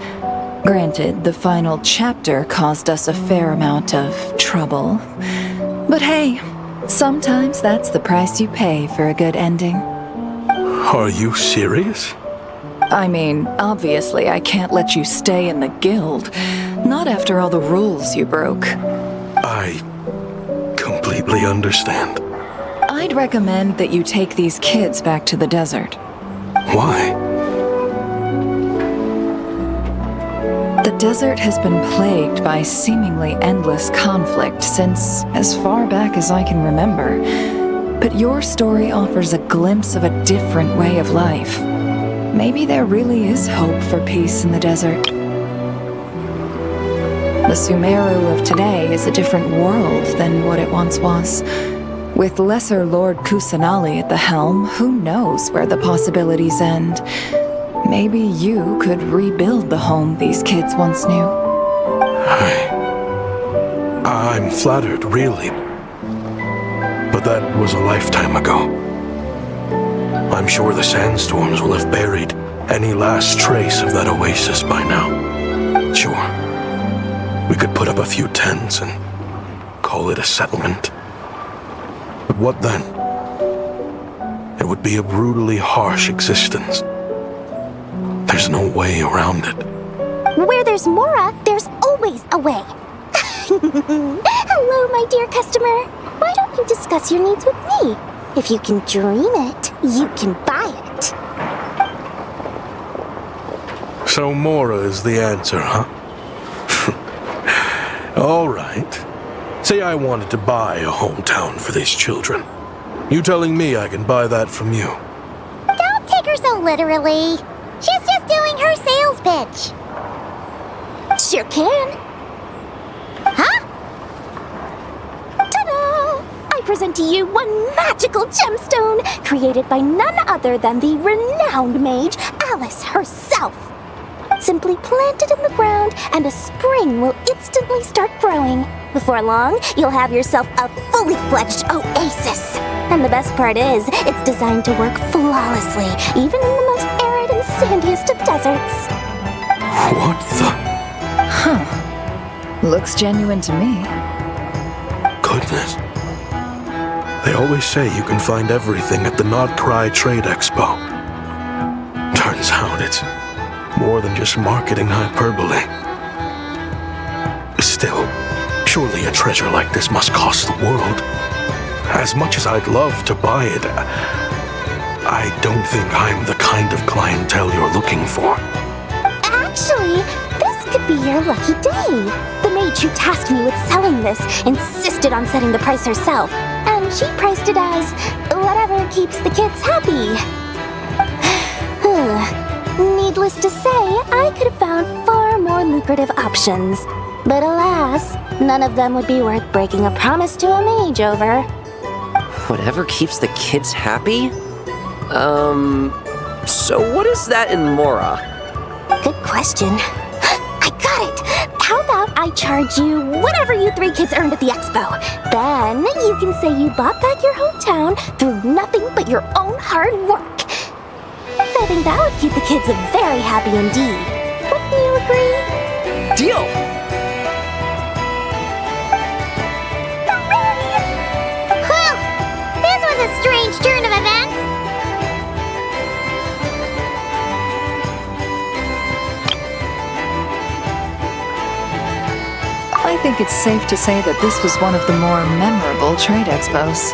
Granted, the final chapter caused us a fair amount of trouble. But hey, sometimes that's the price you pay for a good ending. Are you serious? I mean, obviously I can't let you stay in the guild. Not after all the rules you broke. I completely understand. I'd recommend that you take these kids back to the desert. Why? The desert has been plagued by seemingly endless conflict since as far back as I can remember. But your story offers a glimpse of a different way of life. Maybe there really is hope for peace in the desert. The Sumeru of today is a different world than what it once was. With Lesser Lord Kusanali at the helm, who knows where the possibilities end? Maybe you could rebuild the home these kids once knew. I'm flattered, really. But that was a lifetime ago. I'm sure the sandstorms will have buried any last trace of that oasis by now. Sure, we could put up a few tents and call it a settlement. But what then? It would be a brutally harsh existence. There's no way around it. Where there's Mora, there's always a way. Hello, my dear customer. Why don't you discuss your needs with me? If you can dream it, you can buy it. So Mora is the answer, huh? All right. Say I wanted to buy a hometown for these children. You telling me I can buy that from you? Don't take her so literally. She's just doing her sales pitch. Sure can. Huh? Ta-da! I present to you one magical gemstone created by none other than the renowned mage Alice herself. Simply plant it in the ground and a spring will instantly start growing. Before long, you'll have yourself a fully fledged oasis. And the best part is, it's designed to work flawlessly, even in the most arid and sandiest of deserts. What the? Huh. Looks genuine to me. Goodness. They always say you can find everything at the Not Cry Trade Expo. Turns out it's more than just marketing hyperbole. Still, surely a treasure like this must cost the world. As much as I'd love to buy it, I don't think I'm the kind of clientele you're looking for. Actually, this could be your lucky day. The mage who tasked me with selling this insisted on setting the price herself, and she priced it as whatever keeps the kids happy. Needless to say, I could have found far more lucrative options. But alas, none of them would be worth breaking a promise to a mage over. Whatever keeps the kids happy? So what is that in Mora? Good question. I got it! How about I charge you whatever you 3 kids earned at the expo? Then you can say you bought back your hometown through nothing but your own hard work. I think that would keep the kids very happy indeed. Wouldn't you agree? Deal! Whew! This was a strange turn of events. I think it's safe to say that this was one of the more memorable trade expos.